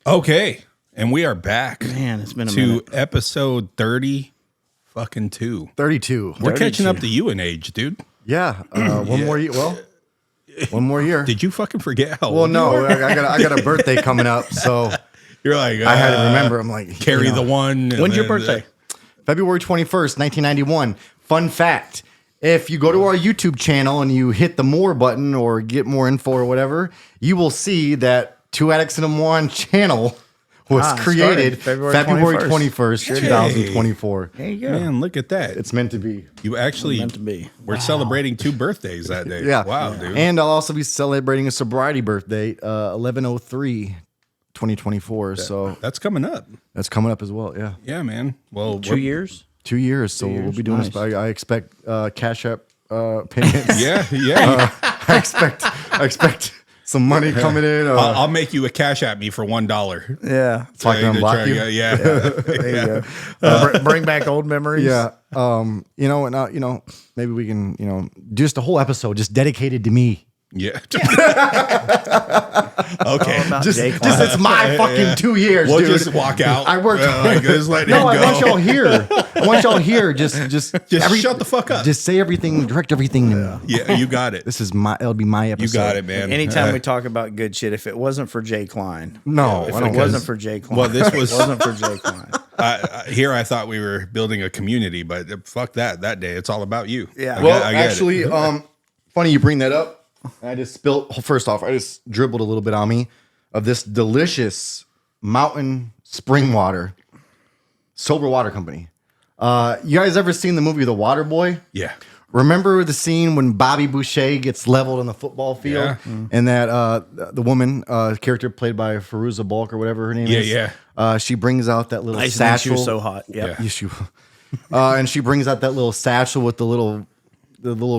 Okay, and we are back. Man, it's been a minute. To episode 32. 32. We're catching up to you in age, dude. Yeah. One more year. Well, one more year. Did you fucking forget how Well, old no, you are? I got a birthday coming up, so You're like, I had to remember. I'm like, carry the one. When's your birthday? February 21st, 1991. Fun fact. If you go to our YouTube channel and you hit the more button or get more info or whatever, you will see that Two Addicts and a Moron channel was created February 21st, 2024. There you go. Man, look at that. It's meant to be. You actually Meant to be. we're celebrating 2 birthdays that day. Yeah. Wow, dude. And I'll also be celebrating a sobriety birthday, 11/03/2024. So That's coming up. that's coming up as well. Yeah. Yeah, man. Well, 2 years? 2 years. So we'll be doing Nice. this. I expect Cash App payments. Yeah. I expect some money coming in. I'll make you a cash at me for $1. Yeah. so I can unblock you. Yeah. There you go. Bring back old memories. Yeah. Maybe we can, just a whole episode just dedicated to me. Yeah. All Okay. about Just Jake. it's my fucking 2 years, We'll dude. just walk out. I worked. Just let No, him I go. want y'all here. I want y'all here. Just shut the fuck up. Just say everything. Direct everything to me. Yeah, you got it. This is it'll be my episode. You got it, man. Anytime we talk about good shit, if it wasn't for Jay Klein. No, If I it don't wasn't for Jay Klein. Well, this was- If it wasn't for Jay Klein. Here I thought we were building a community, but fuck that. That day, it's all about you. Yeah. Well, I get it. actually, funny you bring that up. I just spilled. First off, I just dribbled a little bit on me of this delicious mountain spring water, sober water company. You guys ever seen the movie The Water Boy? Yeah. Remember the scene when Bobby Boucher gets leveled on the football field, Yeah. and that the woman character played by Fairuza Balk or whatever her name is. Yeah. She brings out that little Ice satchel. She was so hot. Yep. Yeah. Yes, she- and she brings out that little satchel with the little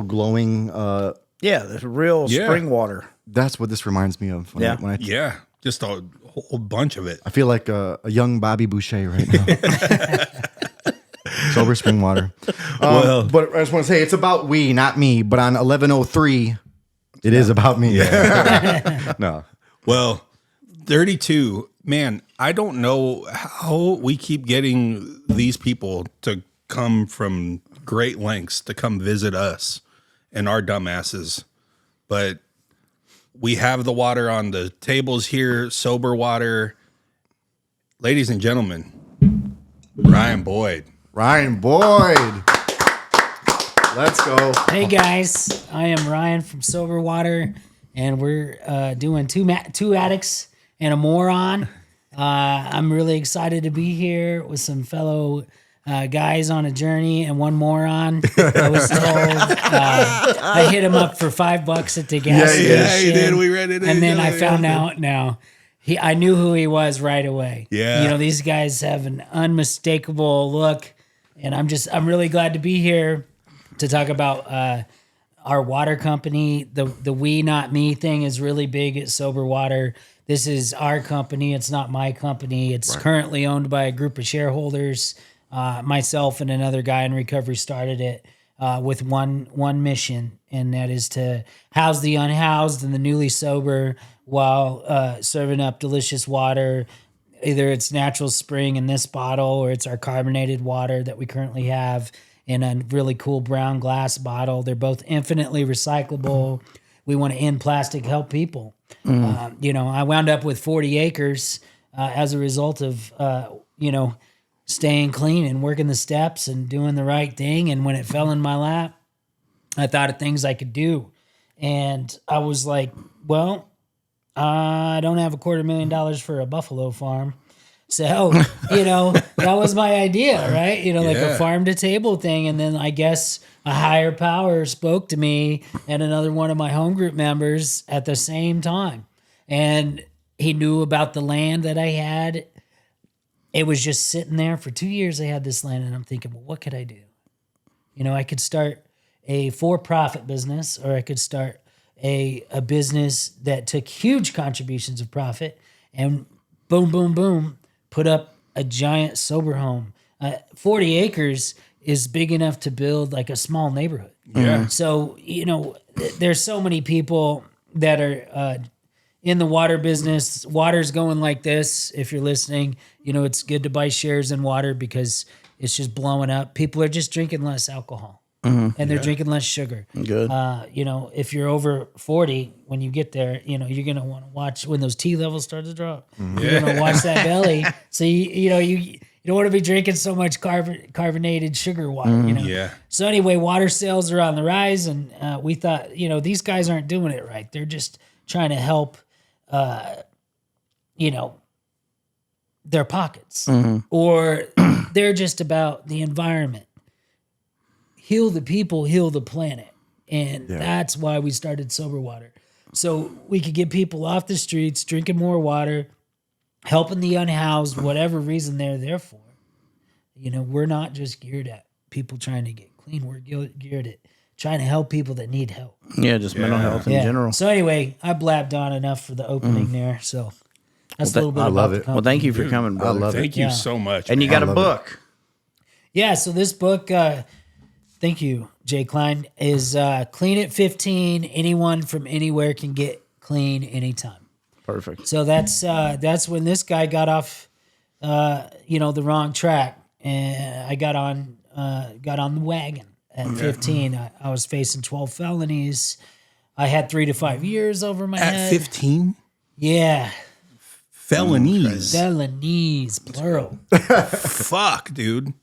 glowing. Yeah, the real Yeah. spring water. That's what this reminds me of. When Yeah. I Yeah. Just a whole bunch of it. I feel like a young Bobby Boucher right now. Sober spring water. Well- But I just want to say it's about we, not me. But on 11/03, it is about me. No. Well, 32, man, I don't know how we keep getting these people to come from great lengths to come visit us and our dumbasses. But we have the water on the tables here, sober water. Ladies and gentlemen, Ryan Boyd. Ryan Boyd. Let's go. Hey guys, I am Ryan from Sober Water, and we're doing two addicts and a moron. I'm really excited to be here with some fellow guys on a journey and one moron. I was told I hit him up for $5 at the gas station. Yeah, he did. We read it. And then I found out now. I knew who he was right away. Yeah. These guys have an unmistakable look, and I'm really glad to be here to talk about our water company. The we, not me thing is really big at Sober Water. This is our company. It's not my company. It's currently owned by a group of shareholders. Myself and another guy in recovery started it with one mission, and that is to house the unhoused and the newly sober while serving up delicious water. Either it's natural spring in this bottle, or it's our carbonated water that we currently have in a really cool brown glass bottle. They're both infinitely recyclable. We want to end plastic, help people. I wound up with 40 acres as a result of, staying clean and working the steps and doing the right thing. And when it fell in my lap, I thought of things I could do. And I was like, well, I don't have $250,000 for a buffalo farm. So, that was my idea, right? Like a farm to table thing. And then I guess a higher power spoke to me and another one of my home group members at the same time. And he knew about the land that I had. It was just sitting there for 2 years. I had this land, and I'm thinking, well, what could I do? I could start a for-profit business, or I could start a business that took huge contributions of profit and boom, boom, boom, put up a giant sober home. 40 acres is big enough to build like a small neighborhood. Yeah. So, there's so many people that are in the water business. Water's going like this. If you're listening, it's good to buy shares in water because it's just blowing up. People are just drinking less alcohol and they're drinking less sugar. Good. If you're over 40, when you get there, you're going to want to watch when those T levels start to drop. You're going to watch that belly. So, you don't want to be drinking so much carbonated sugar water, Yeah. So anyway, water sales are on the rise, and we thought, these guys aren't doing it right. They're just trying to help, their pockets, or they're just about the environment. Heal the people, heal the planet, and that's why we started Sober Water, so we could get people off the streets, drinking more water, helping the unhoused, whatever reason they're there for. We're not just geared at people trying to get clean. We're geared at trying to help people that need help. Yeah, just mental health in general. So anyway, I blabbed on enough for the opening there. So that's a little bit. I love about it. the Well, company. thank you for coming, brother. love Thank you so much. And you man. got a book. Yeah. So this book, thank you, Jay Klein, is Clean at 15. Anyone from anywhere can get clean anytime. Perfect. So that's when this guy got off, the wrong track, and I got on the wagon at 15. I was facing 12 felonies. I had 3 to 5 years over my At head. 15? Yeah, Felonies. felonies, plural. Fuck, dude.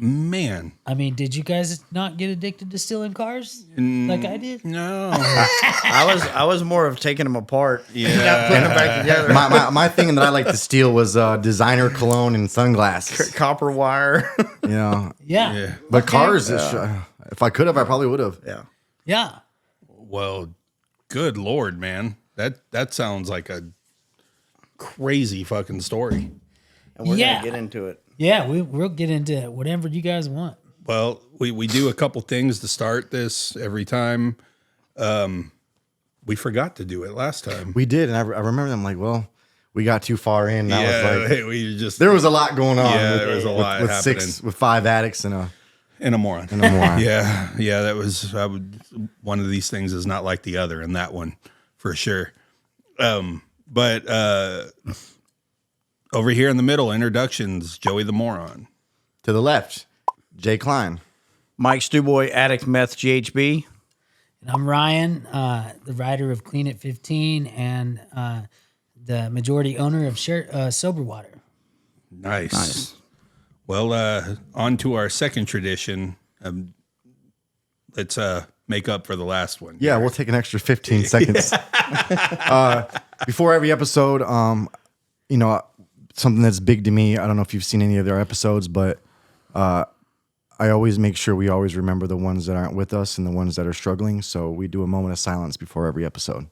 Man. I mean, did you guys not get addicted to stealing cars like I did? No. I was more of taking them apart. Yeah. Not putting them back together. My thing that I like to steal was designer cologne and sunglasses. Copper wire. Yeah. Yeah. But cars, if I could have, I probably would have. Yeah. Yeah. Well, good Lord, man. That sounds like a crazy fucking story. And we're Yeah. going to get into it. Yeah, we'll get into whatever you guys want. Well, we do a couple things to start this every time. We forgot to do it last time. We did, and I remember them like, well, we got too far in. And I was like, we just there was a lot going on. Yeah, there was a lot with happening. with 5 addicts and a moron. moron. Yeah, that was one of these things is not like the other in that one for sure. But over here in the middle, introductions, Joey the Moron. To the left, Jay Klein. Mike Stuboy, Addict Meth GHB. And I'm Ryan, the writer of Clean at 15 and the majority owner of Sober Water. Nice. Well, on to our second tradition. Let's make up for the last one. Yeah, we'll take an extra 15 seconds. Before every episode, something that's big to me. I don't know if you've seen any of their episodes, but I always make sure we always remember the ones that aren't with us and the ones that are struggling. So we do a moment of silence before every episode.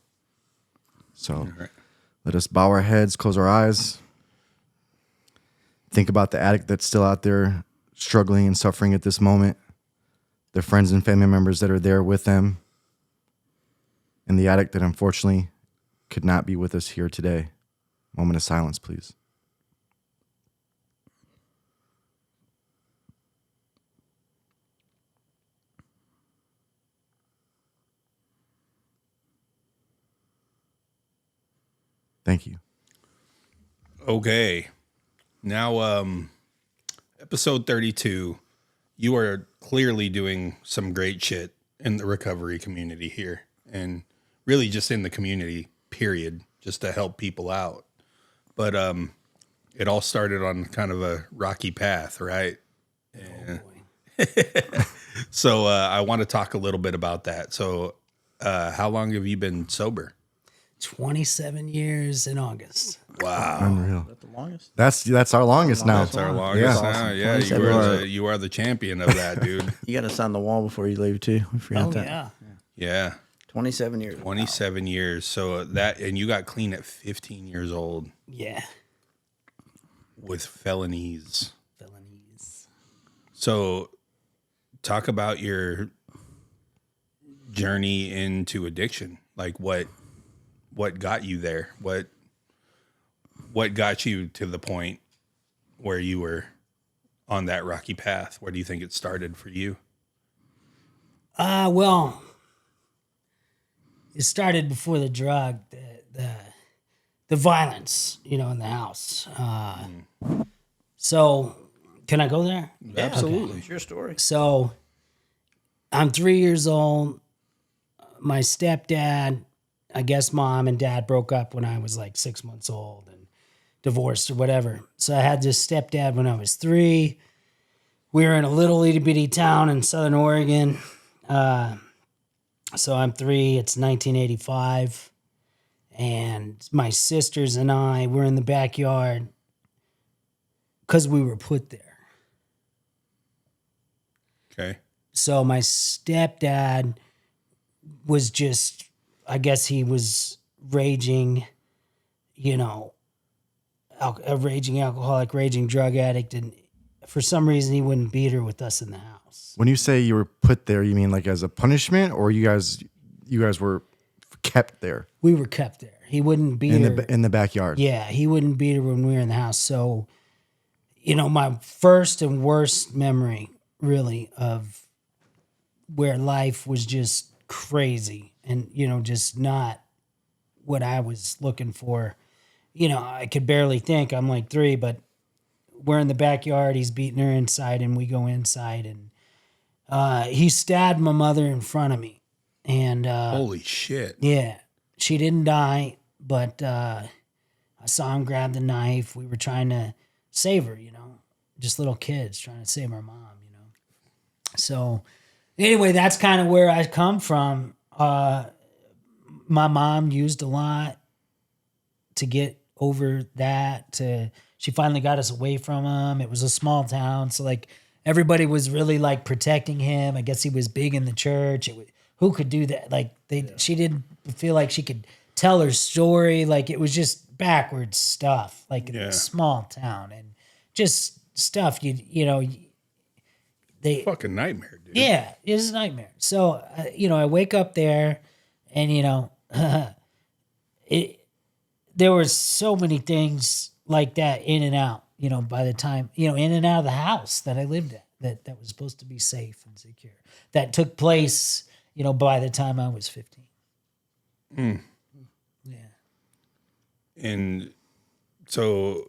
So let us bow our heads, close our eyes. Think about the addict that's still out there struggling and suffering at this moment, their friends and family members that are there with them, and the addict that unfortunately could not be with us here today. Moment of silence, please. Thank you. Okay. Now, episode 32, you are clearly doing some great shit in the recovery community here and really just in the community, period, just to help people out. But it all started on kind of a rocky path, right? So I want to talk a little bit about that. So how long have you been sober? 27 years in August. Wow. Unreal. Is that the longest? That's our longest now. That's our longest Yeah. now. Yeah, you are the champion of that, dude. You got to sign the wall before you leave, too. We forgot Oh, that. yeah. Yeah. 27 years. 27 years. So and you got clean at 15 years old Yeah. with felonies. Felonies. So talk about your journey into addiction. Like what got you there? What got you to the point where you were on that rocky path? Where do you think it started for you? Well, it started before the drug. the violence, in the house. So can I go there? Absolutely. It's your story. So I'm 3 years old. My stepdad, I guess mom and dad broke up when I was like 6 months old and divorced or whatever. So I had this stepdad when I was 3. We were in a little itty bitty town in Southern Oregon. So I'm 3. It's 1985. And my sisters and I were in the backyard because we were put there. Okay. So my stepdad was just, I guess he was raging, a raging alcoholic, raging drug addict. And for some reason, he wouldn't beat her with us in the house. When you say you were put there, you mean like as a punishment, or you guys were kept there We were kept there. He wouldn't beat her. in the backyard? Yeah, he wouldn't beat her when we were in the house. So, my first and worst memory, really, of where life was just crazy and, just not what I was looking for. I could barely think. I'm like 3, but we're in the backyard. He's beating her inside, and we go inside, and he stabbed my mother in front of me. And Holy shit. yeah, she didn't die, but I saw him grab the knife. We were trying to save her, just little kids trying to save our mom, So anyway, that's kind of where I come from. My mom used a lot to get over that. She finally got us away from him. It was a small town, so like everybody was really like protecting him. I guess he was big in the church. Who could do that? Like she didn't feel like she could tell her story. Like it was just backwards stuff. Like in a small town and just stuff they Fucking nightmare, dude. yeah, it was a nightmare. So I wake up there, and there were so many things like that in and out. By the time in and out of the house that I lived at, that was supposed to be safe and secure, that took place. By the time I was 15. Yeah. And so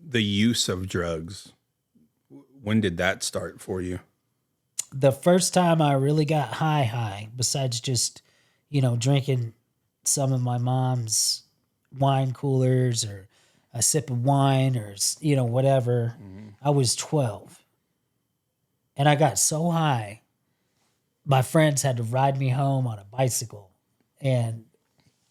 the use of drugs, when did that start for you? The first time I really got high, besides just, drinking some of my mom's wine coolers or a sip of wine or, whatever, I was 12. And I got so high, my friends had to ride me home on a bicycle, and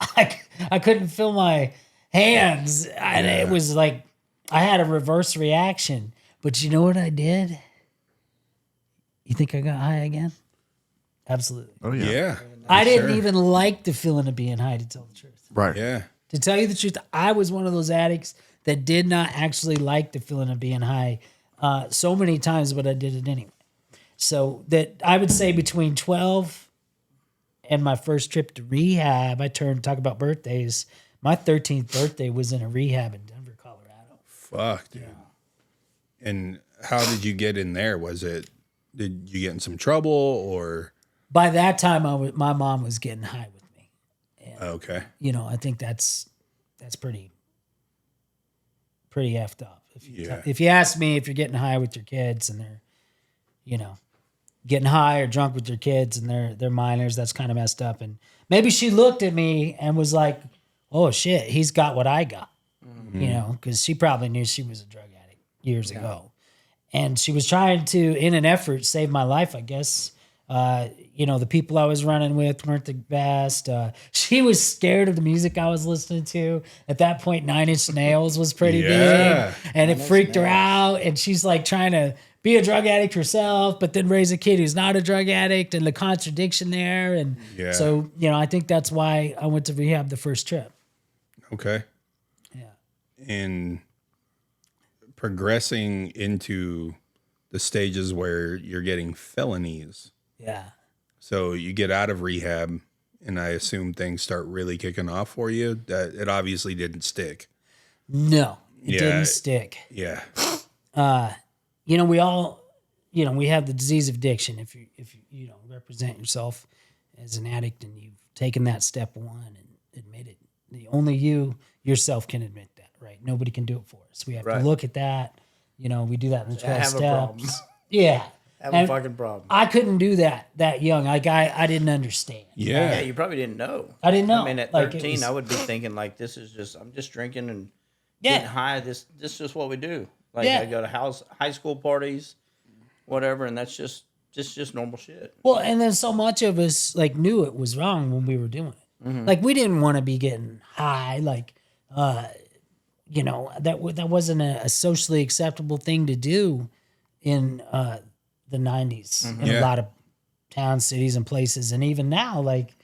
I couldn't feel my hands. And it was like I had a reverse reaction. But you know what I did? You think I got high again? Absolutely. Oh yeah. Yeah. I didn't even like the feeling of being high, to tell the truth. Right. Yeah. To tell you the truth, I was one of those addicts that did not actually like the feeling of being high so many times, but I did it anyway. So that I would say between 12 and my first trip to rehab, talk about birthdays. My 13th birthday was in a rehab in Denver, Colorado. Fuck, dude. And how did you get in there? Did you get in some trouble or? By that time, my mom was getting high with me. Okay. I think that's pretty effed up. If you ask me, if you're getting high with your kids and they're, getting high or drunk with your kids and they're minors, that's kind of messed up. And maybe she looked at me and was like, "Oh shit, he's got what I got," because she probably knew she was a drug addict years ago, and she was trying to, in an effort, save my life, I guess. The people I was running with weren't the best. She was scared of the music I was listening to. At that point, 9 Inch Nails was pretty big, and it freaked her out. And she's like trying to be a drug addict herself, but then raise a kid who's not a drug addict, and the contradiction there. And so, I think that's why I went to rehab the first trip. Okay. Yeah. And progressing into the stages where you're getting felonies. Yeah. So you get out of rehab, and I assume things start really kicking off for you. That it obviously didn't stick. No, it didn't stick. Yeah. We all, we have the disease of addiction. If you represent yourself as an addict and you've taken that step 1, admit it. Only you yourself can admit that, right? Nobody can do it for us. We have to look at that. You know, we do that in the 12 have a problem. steps. Yeah. Have a fucking problem. I couldn't do that young. Like I didn't understand. Yeah. Yeah, you probably didn't know. I didn't know. I mean, at Like, it 13, was- I would be thinking like, I'm just drinking and Yeah. getting high. This is just what we do. Like Yeah. I go to high school parties, whatever, and that's just normal shit. Well, and then so much of us like knew it was wrong when we were doing it. Like we didn't want to be getting high. Like, you know, that wasn't a socially acceptable thing to do in the 90s in a Yeah. lot of towns, cities, and places. And even now, like,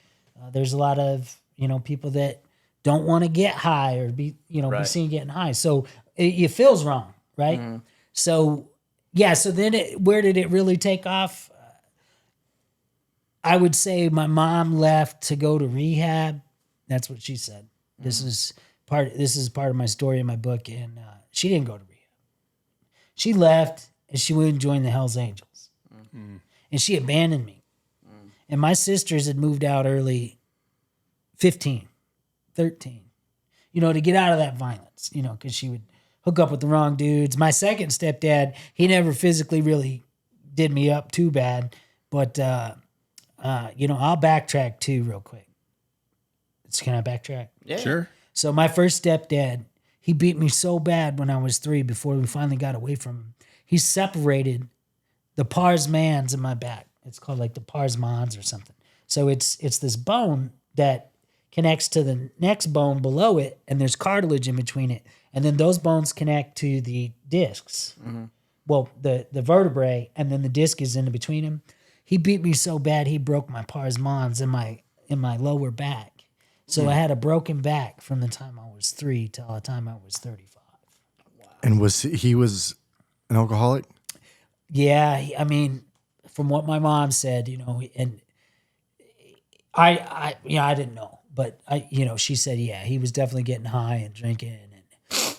there's a lot of, you know, people that don't want to get high or be Right. seen getting high. So it feels wrong, right? So, yeah. So then where did it really take off? I would say my mom left to go to rehab. That's what she said. This is part of my story in my book. And she didn't go to rehab. She left and she went and joined the Hells Angels. And she abandoned me. And my sisters had moved out early, 15, 13, you know, to get out of that violence, you know, because she would hook up with the wrong dudes. My second stepdad, he never physically really did me up too bad. But, you know, I'll backtrack too real quick. Can I backtrack? Yeah. Sure. So my first stepdad, he beat me so bad when I was 3 before we finally got away from him. He separated the pars mans in my back. It's called like the pars mans or something. So it's this bone that connects to the next bone below it, and there's cartilage in between it. And then those bones connect to the discs. Well, the vertebrae, and then the disc is in between them. He beat me so bad he broke my pars mans in my lower back. So I had a broken back from the time I was 3 till the time I was 35. And he was an alcoholic? Yeah, I mean, from what my mom said, you know, and I didn't know, but she said, yeah, he was definitely getting high and drinking, and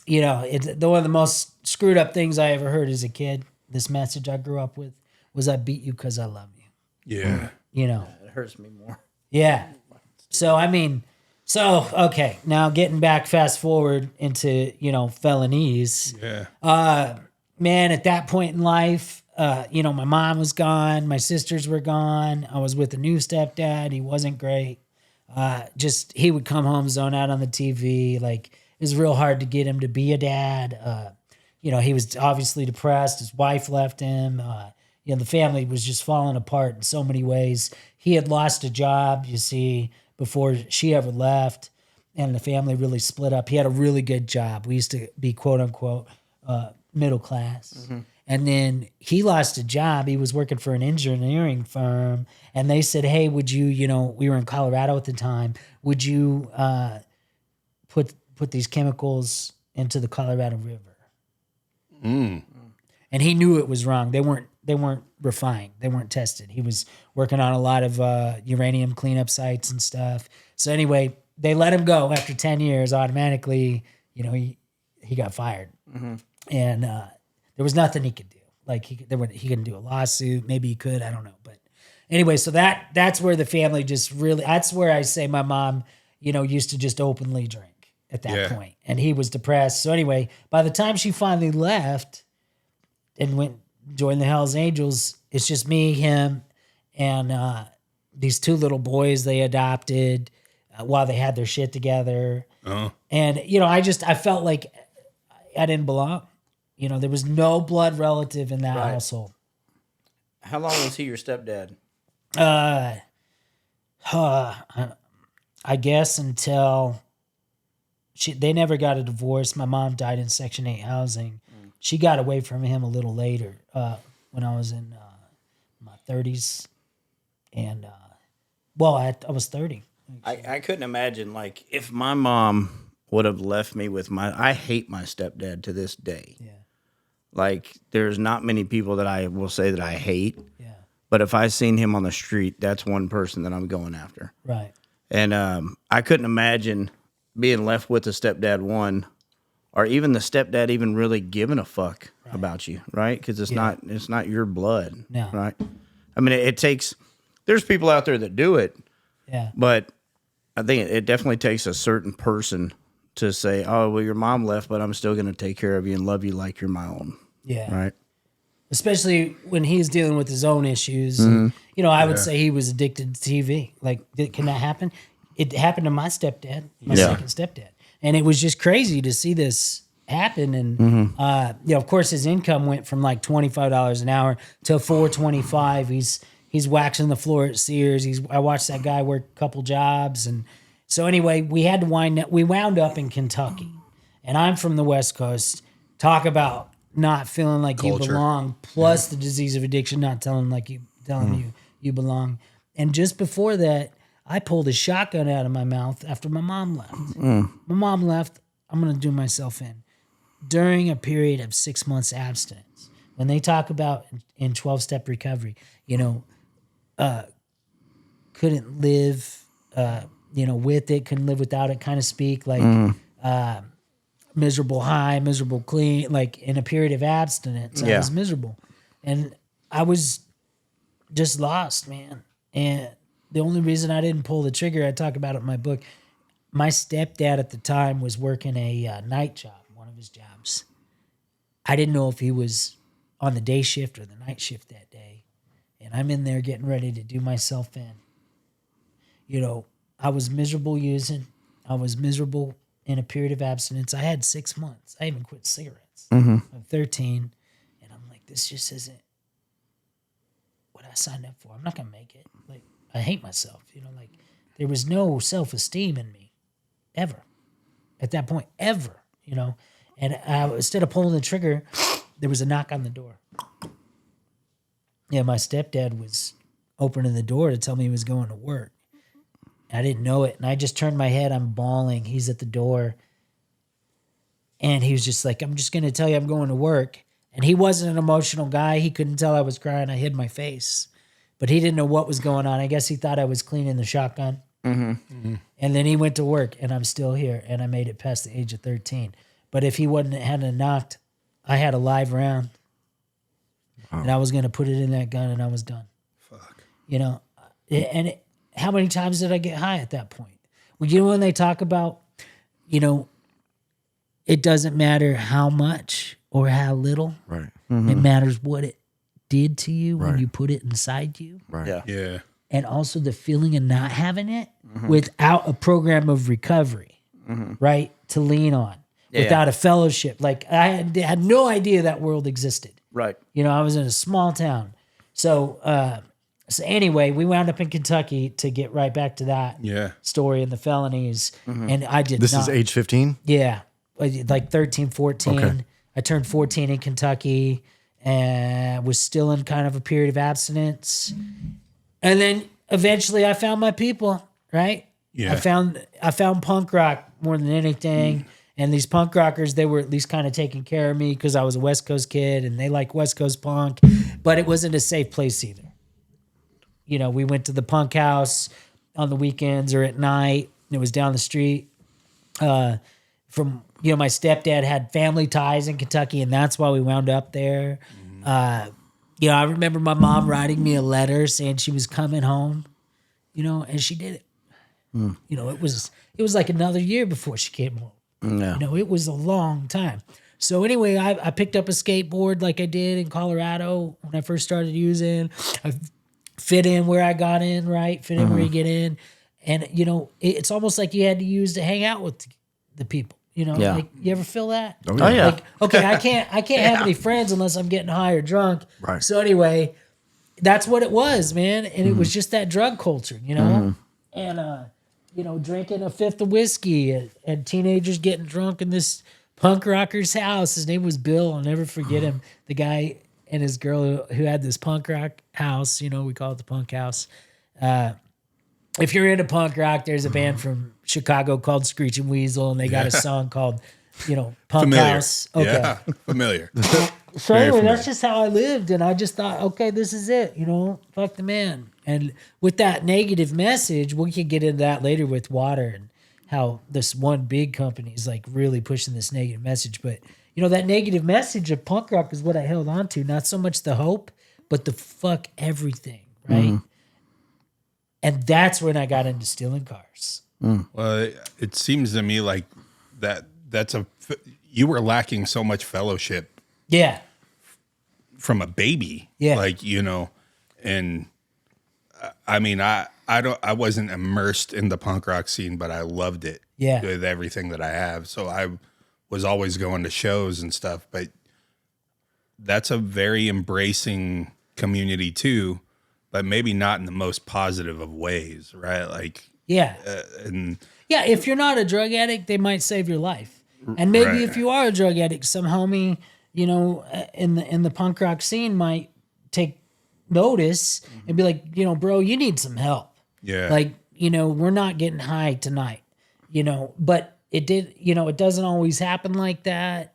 you know, one of the most screwed up things I ever heard as a kid. This message I grew up with was, "I beat you because I love you." Yeah. You know, It hurts me more. yeah. So I mean, okay, now getting back, fast forward into felonies. Yeah. Man, at that point in life, my mom was gone, my sisters were gone. I was with a new stepdad. He wasn't great. He would come home, zone out on the TV. Like, it was real hard to get him to be a dad. He was obviously depressed. His wife left him. The family was just falling apart in so many ways. He had lost a job, you see, before she ever left, and the family really split up. He had a really good job. We used to be quote unquote middle class. Mm-hmm. And then he lost a job. He was working for an engineering firm, and they said, "Hey, would you, we were in Colorado at the time, would you put these chemicals into the Colorado River?" And he knew it was wrong. They weren't refined. They weren't tested. He was working on a lot of uranium cleanup sites and stuff. So anyway, they let him go after 10 years automatically. He got fired. Mm-hmm. And there was nothing he could do. Like he couldn't do a lawsuit. Maybe he could. I don't know. But anyway, so that's where the family just really. That's where I say my mom, used to just openly drink at that point, and he was depressed. So anyway, by the time she finally left and joined the Hells Angels, it's just me, him, and these 2 little boys they adopted while they had their shit together. Uh-huh. And I felt like I didn't belong. There was no blood relative in that household. How long was he your stepdad? I guess until they never got a divorce. My mom died in Section 8 housing. She got away from him a little later when I was in my 30s. And, I was 30. I couldn't imagine, like, if my mom would have left me with I hate my stepdad to this day. Yeah. Like, there's not many people that I will say that I hate. Yeah. But if I seen him on the street, that's one person that I'm going after. Right. And I couldn't imagine being left with a stepdad one, or even the stepdad even really giving a fuck about you, right? Because it's not your blood, right? I mean, it takes. There's people out there that do it, yeah. But I think it definitely takes a certain person to say, "Oh, well, your mom left, but I'm still going to take care of you and love you like you're my own." Yeah. Right. Especially when he's dealing with his own issues. And, I would say he was addicted to TV. Like, can that happen? It happened to my stepdad, my second stepdad. And it was just crazy to see this happen. And, of course, his income went from like $25 an hour to $4.25. He's waxing the floor at Sears. I watched that guy work a couple jobs. And so anyway, we wound up in Kentucky. And I'm from the West Coast. Talk about not feeling like you belong, plus the disease of addiction, not telling you belong. And just before that, I pulled a shotgun out of my mouth after my mom left. My mom left, I'm going to do myself in. During a period of 6 months abstinence, when they talk about in 12-step recovery, couldn't live, with it, couldn't live without it, kind of speak like miserable high, miserable clean, like in a period of abstinence, I was miserable. And I was just lost, man. And the only reason I didn't pull the trigger, I talk about it in my book, my stepdad at the time was working a night job, one of his jobs. I didn't know if he was on the day shift or the night shift that day. And I'm in there getting ready to do myself in. I was miserable using. I was miserable in a period of abstinence. I had 6 months. I even quit cigarettes. I'm 13. And I'm like, this just isn't what I signed up for. I'm not going to make it. Like, I hate myself. There was no self-esteem in me ever at that point, ever, And instead of pulling the trigger, there was a knock on the door. Yeah, my stepdad was opening the door to tell me he was going to work. I didn't know it. And I just turned my head. I'm bawling. He's at the door. And he was just like, I'm just going to tell you I'm going to work. And he wasn't an emotional guy. He couldn't tell I was crying. I hid my face. But he didn't know what was going on. I guess he thought I was cleaning the shotgun. And then he went to work, and I'm still here. And I made it past the age of 13. But if he hadn't knocked, I had a live round. Wow. And I was going to put it in that gun, and I was done. Fuck. How many times did I get high at that point? Well, when they talk about, it doesn't matter how much or how little. Right. It matters what it did to you when you put it inside you. Right. Yeah. And also the feeling of not having it without a program of recovery, right, to lean on, without a fellowship. Like, I had no idea that world existed. Right. I was in a small town. So anyway, we wound up in Kentucky to get right back to that story and the felonies. And I did This not. is age 15? Yeah. Like 13, 14. Okay. I turned 14 in Kentucky and was still in kind of a period of abstinence. And then eventually I found my people, right? Yeah. I found punk rock more than anything. And these punk rockers, they were at least kind of taking care of me because I was a West Coast kid and they like West Coast punk. But it wasn't a safe place either. We went to the punk house on the weekends or at night. It was down the street. My stepdad had family ties in Kentucky, and that's why we wound up there. I remember my mom writing me a letter saying she was coming home, and she did it. It was like another year before she came home. Yeah. It was a long time. So anyway, I picked up a skateboard like I did in Colorado when I first started using. I fit in where I got in, right? Fit in where you get in. And, it's almost like you had to use to hang out with the people. Like, you ever feel that? Oh, yeah. Like, okay, I can't have any friends unless I'm getting high or drunk. Right. So anyway, that's what it was, man. And it was just that drug culture, And, drinking a fifth of whiskey and teenagers getting drunk in this punk rocker's house. His name was Bill. I'll never forget him. The guy and his girl who had this punk rock house, we call it the punk house. If you're into punk rock, there's a band from Chicago called Screeching Weasel, and they got a song called, Punk Familiar. House. Okay. Yeah. Familiar. So anyway, that's just how I lived, and I just thought, okay, this is it, fuck the man. And with that negative message, we could get into that later with water and how this one big company is like really pushing this negative message. But that negative message of punk rock is what I held on to, not so much the hope, but the fuck everything, right? And that's when I got into stealing cars. Well, it seems to me like you were lacking so much fellowship Yeah. from a baby. Yeah. Like, and I mean, I wasn't immersed in the punk rock scene, but I loved it. Yeah. With everything that I have. So I was always going to shows and stuff, but that's a very embracing community too, but maybe not in the most positive of ways, right? Like, Yeah. and Yeah, if you're not a drug addict, they might save your life. And maybe Right. if you are a drug addict, some homie, in the punk rock scene might take notice and be like, bro, you need some help. yeah, Like, we're not getting high tonight. But it did, it doesn't always happen like that.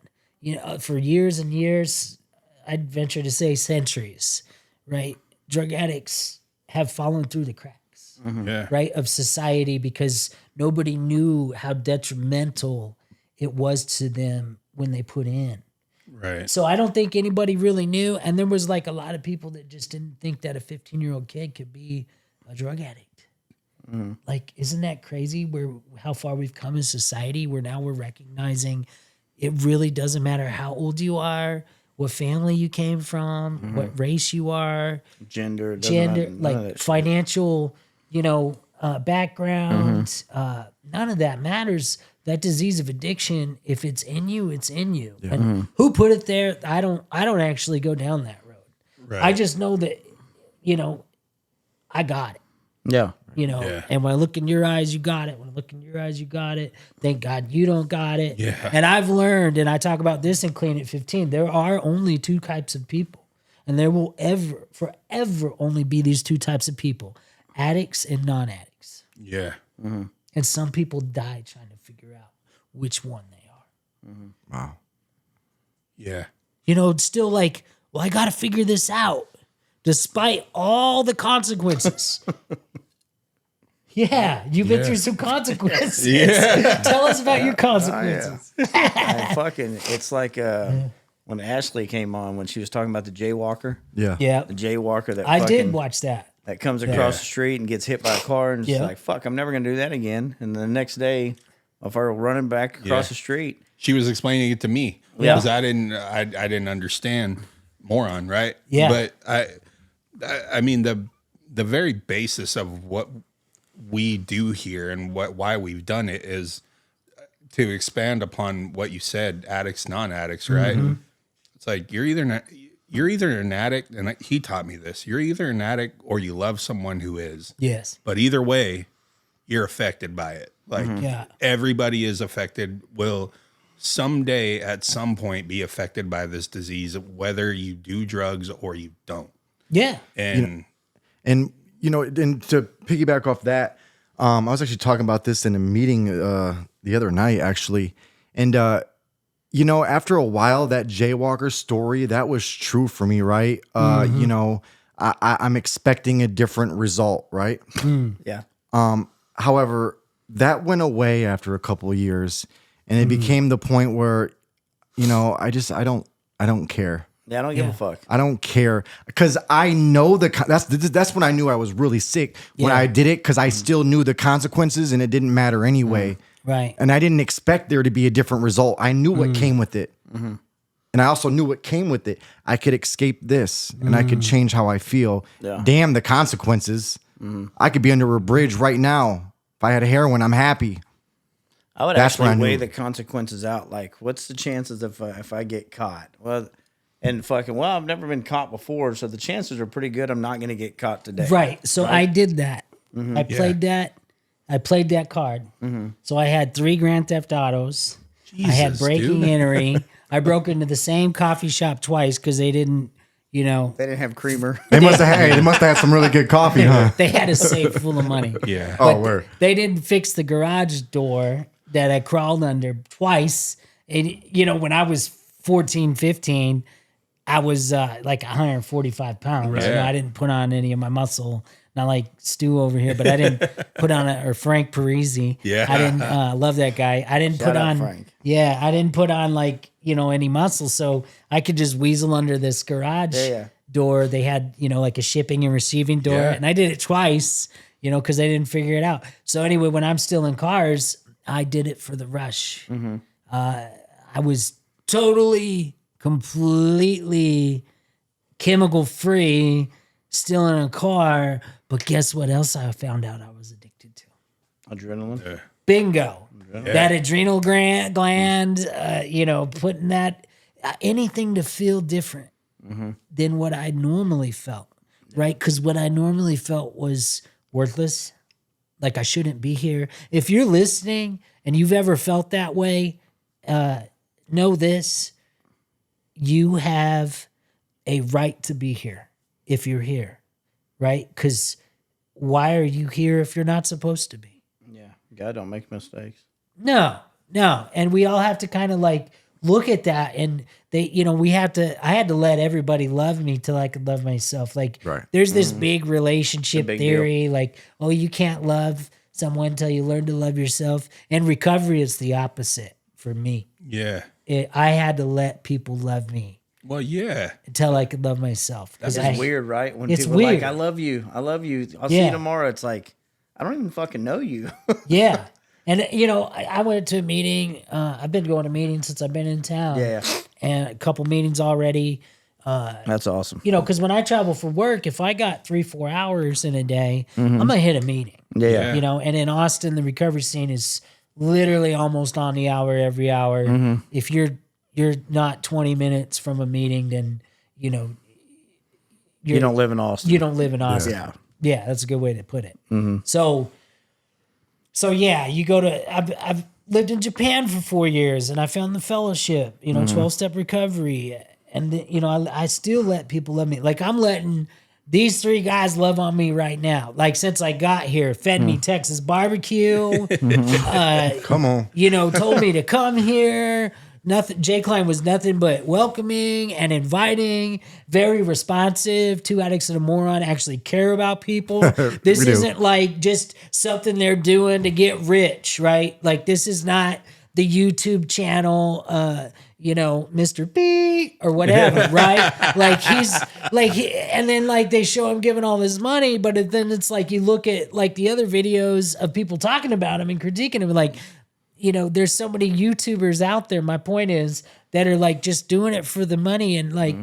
For years and years, I'd venture to say centuries, right? Drug addicts have fallen through the cracks. yeah, Right, of society because nobody knew how detrimental it was to them when they put in. right. So I don't think anybody really knew. And there was like a lot of people that just didn't think that a 15-year-old kid could be a drug addict. Like, isn't that crazy how far we've come as society where now we're recognizing it really doesn't matter how old you are, what family you came from, what race you are, Gender, none of like that shit. financial, background. None of that matters. That disease of addiction, if it's in you, it's in you. And who put it there? I don't actually go down that road. Right. I just know that, I got it. Yeah. Yeah. And when I look in your eyes, you got it. When I look in your eyes, you got it. Thank God you don't got it. Yeah. And I've learned, and I talk about this in Clean at 15, there are only two types of people. And there will forever only be these two types of people, addicts and non-addicts. Yeah. And some people die trying to figure out which one they are. Wow. Yeah. It's still like, well, I got to figure this out despite all the consequences. Yeah, you've been through some consequences. Yeah. Tell us about your consequences. It's like when Ashley came on, when she was talking about the jaywalker. Yeah. Yeah, The jaywalker that I did watch that. that comes across the street and gets hit by a car and it's Yeah. like, fuck, I'm never gonna do that again. And the next day of her running back across Yeah. the street. She was explaining it to me Yeah. because I didn't understand moron, right? Yeah. But I mean the very basis of what we do here and why we've done it is to expand upon what you said, addicts, non-addicts, right? It's like you're either an addict, and he taught me this. You're either an addict or you love someone who is. Yes. But either way, you're affected by it. Like Yeah. everybody is affected, will someday at some point be affected by this disease, whether you do drugs or you don't. Yeah. And And and to piggyback off that, I was actually talking about this in a meeting the other night, actually. And after a while, that jaywalker story, that was true for me, right? I'm expecting a different result, right? Yeah. However, that went away after a couple of years, and it became the point where, I don't care. Yeah, I don't give a fuck. I don't care because I know that's when I knew I was really sick when Yeah. I did it, because I still knew the consequences and it didn't matter anyway. Right. And I didn't expect there to be a different result. I knew what came with it. And I also knew what came with it. I could escape this and I could change how I feel. Yeah. Damn the consequences. I could be under a bridge right now. If I had heroin, I'm happy. I would That's when actually I weigh knew. the consequences out. Like, what's the chances if I get caught? Well, I've never been caught before, so the chances are pretty good I'm not going to get caught today. Right. So I did that. I played that. I played that card. So I had 3 Grand Theft Autos. I had Jesus, breaking dude. entering. I broke into the same coffee shop twice because they didn't, They didn't have creamer. They must have had some really good coffee, huh? they had a safe full of money. yeah. Oh, word. They didn't fix the garage door that I crawled under twice. And, when I was 14, 15, I was like 145 pounds. Yeah. I didn't put on any of my muscle. Not like Stu over here, but I didn't put on or Frank Parisi. Yeah. I didn't love that guy. I didn't Shout put out on Frank. Yeah, I didn't put on like, any muscle. So I could just weasel under this garage Yeah. door. They had, like a shipping and receiving door. Yeah. And I did it twice, because they didn't figure it out. So anyway, when I'm still in cars, I did it for the rush. I was totally, completely chemical free, still in a car. But guess what else I found out I was addicted to? Adrenaline. Bingo. That adrenal gland, putting that, anything to feel different than what I normally felt, right? Because what I normally felt was worthless, like I shouldn't be here. If you're listening and you've ever felt that way, know this: you have a right to be here if you're here, right? Because why are you here if you're not supposed to be? Yeah, God don't make mistakes. No. And we all have to kind of like look at that, and I had to let everybody love me till I could love myself. Like there's this big relationship big theory, like, oh, you can't love someone until you learn to love yourself. And recovery is the opposite for me. Yeah. I had to let people love me Well, yeah. until I could love myself. That's just weird, right? When it's people are like, weird. I love you. I'll see you tomorrow. It's like, I don't even fucking know you. Yeah. And, I went to a meeting. I've been going to meetings since I've been in town. Yeah. And a couple meetings already. That's awesome. Because when I travel for work, if I got 3-4 hours in a day, I'm going to hit a meeting. Yeah. And in Austin, the recovery scene is literally almost on the hour every hour. If you're not 20 minutes from a meeting, then, you don't live in Austin. You don't live in Austin. Yeah. Yeah, that's a good way to put it. So yeah, you go to, I've lived in Japan for 4 years, and I found the fellowship, 12-step recovery. And, I still let people love me. Like I'm letting these 3 guys love on me right now. Like since I got here, fed me Texas barbecue. Come on. Told me to come here. Nothing. Jay Klein was nothing but welcoming and inviting, very responsive. 2 Addicts and a Moron actually care about people. This We do. isn't like just something they're doing to get rich, right? Like this is not the YouTube channel, Mr. B or whatever, right? Like and then like they show him giving all his money, but then it's like you look at like the other videos of people talking about him and critiquing him, like, there's so many YouTubers out there. My point is that are like just doing it for the money and like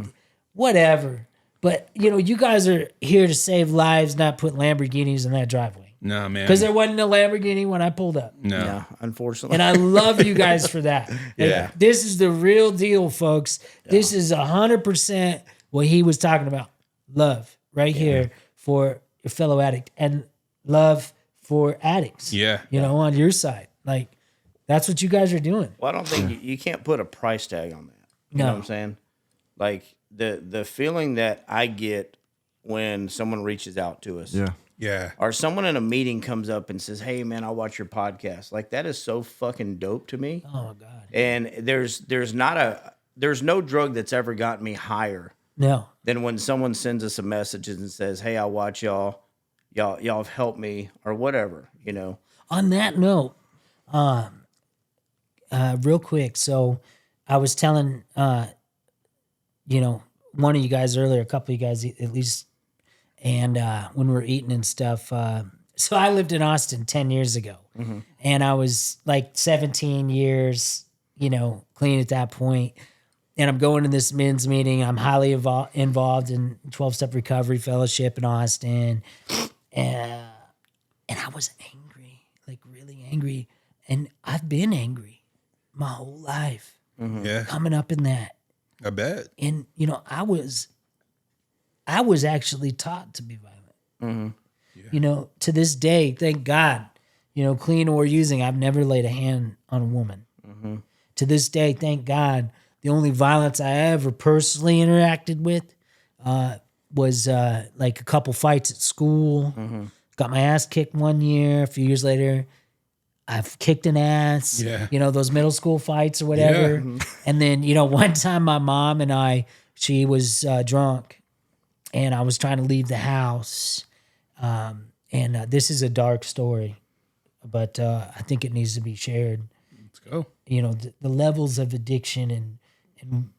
whatever. But you guys are here to save lives, not put Lamborghinis in that driveway. No, man. Because there wasn't a Lamborghini when I pulled up. No. Yeah, unfortunately. And I love you guys for that. Like, Yeah. this is the real deal, folks. This is 100% what he was talking about. Love right here for your fellow addict and love for addicts. Yeah. On your side. Like, that's what you guys are doing. Well, I don't think you can't put a price tag on that. You know what I'm saying? Like the feeling that I get when someone reaches out to us. Yeah. Yeah. Or someone in a meeting comes up and says, "Hey man, I watch your podcast." Like that is so fucking dope to me. Oh God. And there's no drug that's ever gotten me higher No. than when someone sends us a message and says, "Hey, I watch y'all have helped me," or whatever, On that note, real quick. So I was telling, one of you guys earlier, a couple of you guys at least, and when we were eating and stuff. So I lived in Austin 10 years ago, and I was like 17 years, clean at that point. And I'm going to this men's meeting. I'm highly involved in 12-step recovery fellowship in Austin. And I was angry, like really angry. And I've been angry my whole life, Yeah. coming up in that. I bet. And, I was actually taught to be violent. To this day, thank God, clean or using, I've never laid a hand on a woman. To this day, thank God, the only violence I ever personally interacted with was like a couple fights at school. Got my ass kicked one year. A few years later, I've kicked an ass. Yeah. Those middle school fights or whatever. Yeah. And then, one time my mom and she was drunk, and I was trying to leave the house. And this is a dark story, but I think it needs to be shared. Let's go. The levels of addiction and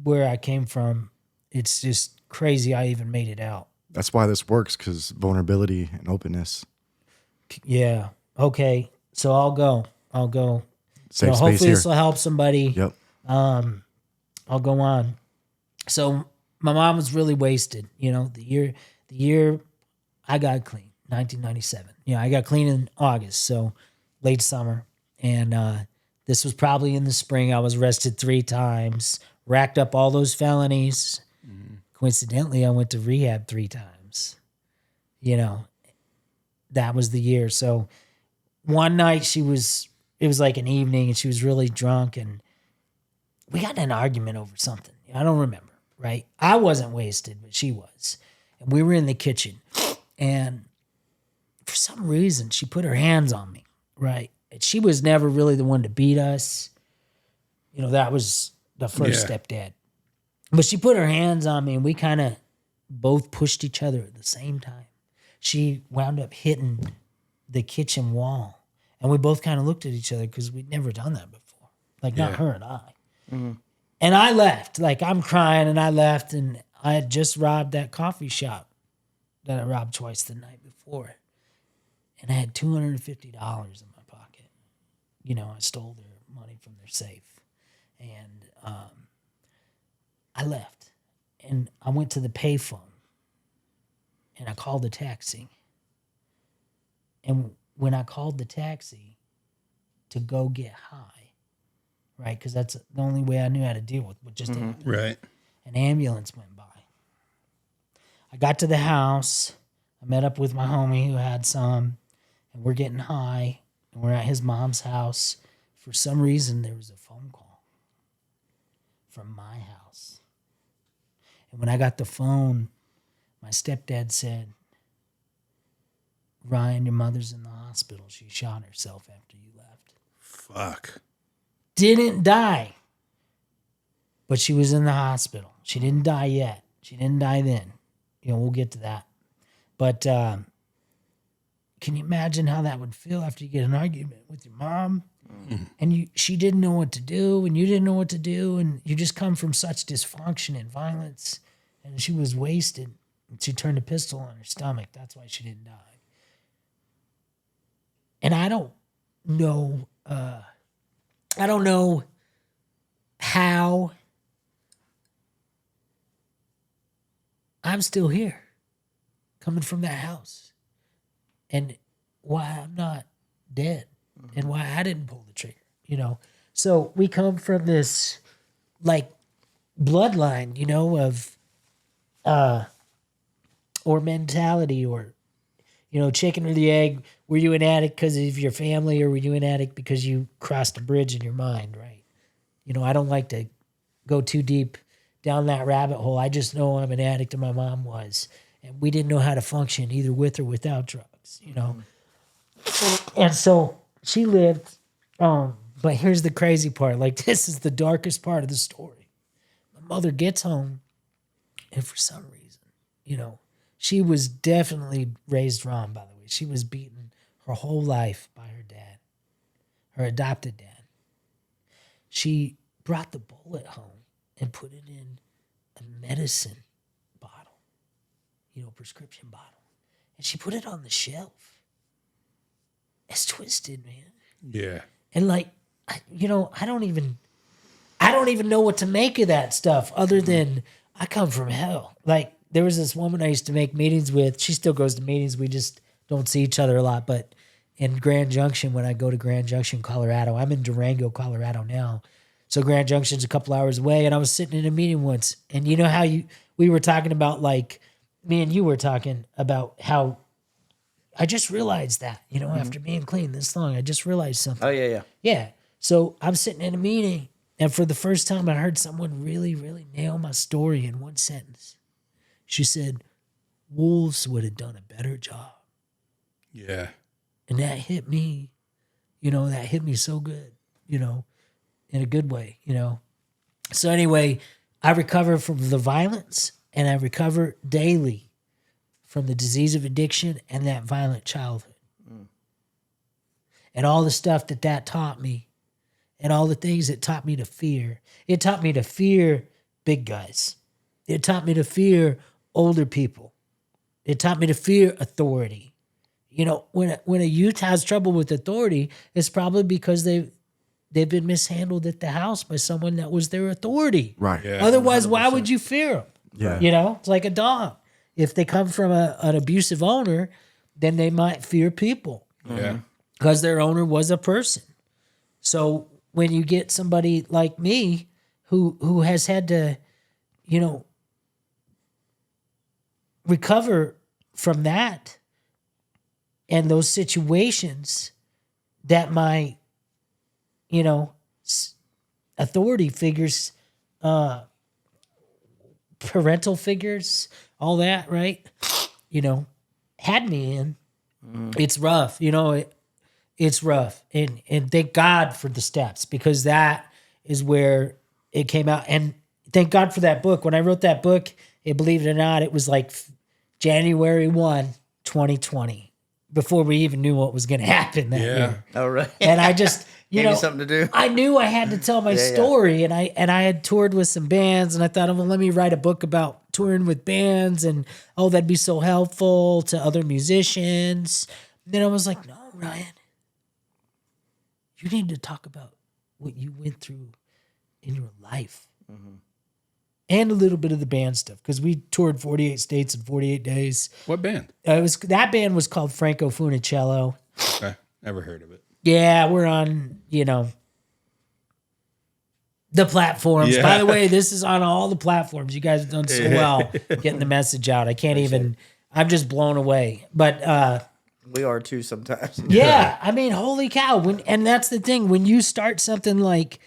where I came from, it's just crazy I even made it out. That's why this works, because vulnerability and openness. Yeah. Okay. So I'll go. Safe space hopefully here. this will help somebody. Yep. I'll go on. So my mom was really wasted. The year I got clean, 1997. I got clean in August, so late summer. And this was probably in the spring. I was arrested 3 times, racked up all those felonies. Coincidentally, I went to rehab 3 times. That was the year. So one night it was like an evening, and she was really drunk, and we got in an argument over something. I don't remember, right? I wasn't wasted, but she was. And we were in the kitchen, and for some reason, she put her hands on me, right? And she was never really the one to beat us. That was the first stepdad. But she put her hands on me, and we kind of both pushed each other at the same time. She wound up hitting the kitchen wall, and we both kind of looked at each other because we'd never done that before. Not her and I. Mm-hmm. And I left. I'm crying, and I left, and I had just robbed that coffee shop that I robbed twice the night before. And I had $250 in my pocket. I stole their money from their safe. And I left. And I went to the payphone. And I called a taxi. And when I called the taxi to go get high, right? Because that's the only way I knew how to deal with what just happened. Right. An ambulance went by. I got to the house. I met up with my homie who had some, and we're getting high, and we're at his mom's house. For some reason, there was a phone call from my house. And when I got the phone, my stepdad said, "Ryan, your mother's in the hospital. She shot herself after you left." Fuck. Didn't die, but she was in the hospital. She didn't die yet. She didn't die then. We'll get to that. But can you imagine how that would feel after you get an argument with your mom? And she didn't know what to do, and you didn't know what to do, and you just come from such dysfunction and violence, and she was wasted. And she turned a pistol on her stomach. That's why she didn't die. And I don't know how I'm still here, coming from that house, and why I'm not dead, and why I didn't pull the trigger, So we come from this bloodline, of or mentality, or chicken or the egg. Were you an addict because of your family, or were you an addict because you crossed a bridge in your mind, right? I don't like to go too deep down that rabbit hole. I just know I'm an addict, and my mom was. And we didn't know how to function either with or without drugs, And so she lived. But here's the crazy part. This is the darkest part of the story. My mother gets home, and for some reason, she was definitely raised wrong, by the way. She was beaten her whole life by her dad, her adopted dad. She brought the bullet home and put it in a medicine bottle, prescription bottle. And she put it on the shelf. It's twisted, man. Yeah. And I don't even know what to make of that stuff other than I come from hell. There was this woman I used to make meetings with. She still goes to meetings. We just don't see each other a lot. But in Grand Junction, when I go to Grand Junction, Colorado, I'm in Durango, Colorado now. So Grand Junction's a couple hours away. And I was sitting in a meeting once. And you know how we were talking about, me and you were talking about how I just realized that, after being clean this long, I just realized something. Oh, yeah. Yeah. So I'm sitting in a meeting, and for the first time, I heard someone really, really nail my story in one sentence. She said, "Wolves would have done a better job." Yeah. And that hit me, that hit me so good, in a good way, So anyway, I recover from the violence, and I recover daily from the disease of addiction and that violent childhood. And all the stuff that taught me, and all the things it taught me to fear. It taught me to fear big guys. It taught me to fear older people. It taught me to fear authority. when a youth has trouble with authority, it's probably because they've been mishandled at the house by someone that was their authority. Right. Yeah. Otherwise, why would you fear them? Yeah. It's like a dog. If they come from an abusive owner, then they might fear people Yeah. because their owner was a person. So when you get somebody like me who has had to, recover from that and those situations that my, authority figures, parental figures, all that, right? Had me in. It's rough, it's rough. And thank God for the steps, because that is where it came out. And thank God for that book. When I wrote that book, believe it or not, it was like January 1, 2020, before we even knew what was going to happen that year. All right. And I just, Gave you something to do. I knew I had to tell my story, and I had toured with some bands, and I thought, well, let me write a book about touring with bands, and that'd be so helpful to other musicians. And then I was like, no, Ryan, you need to talk about what you went through in your life, and a little bit of the band stuff, because we toured 48 states in 48 days. What band? That band was called Franco Funicello. Okay. Never heard of it. Yeah, we're on, the platforms. Yeah. By the way, this is on all the platforms. You guys have done so well getting the message out. I can't even, I'm just blown away. But We are too sometimes. yeah, I mean, holy cow. And that's the thing. When you start something like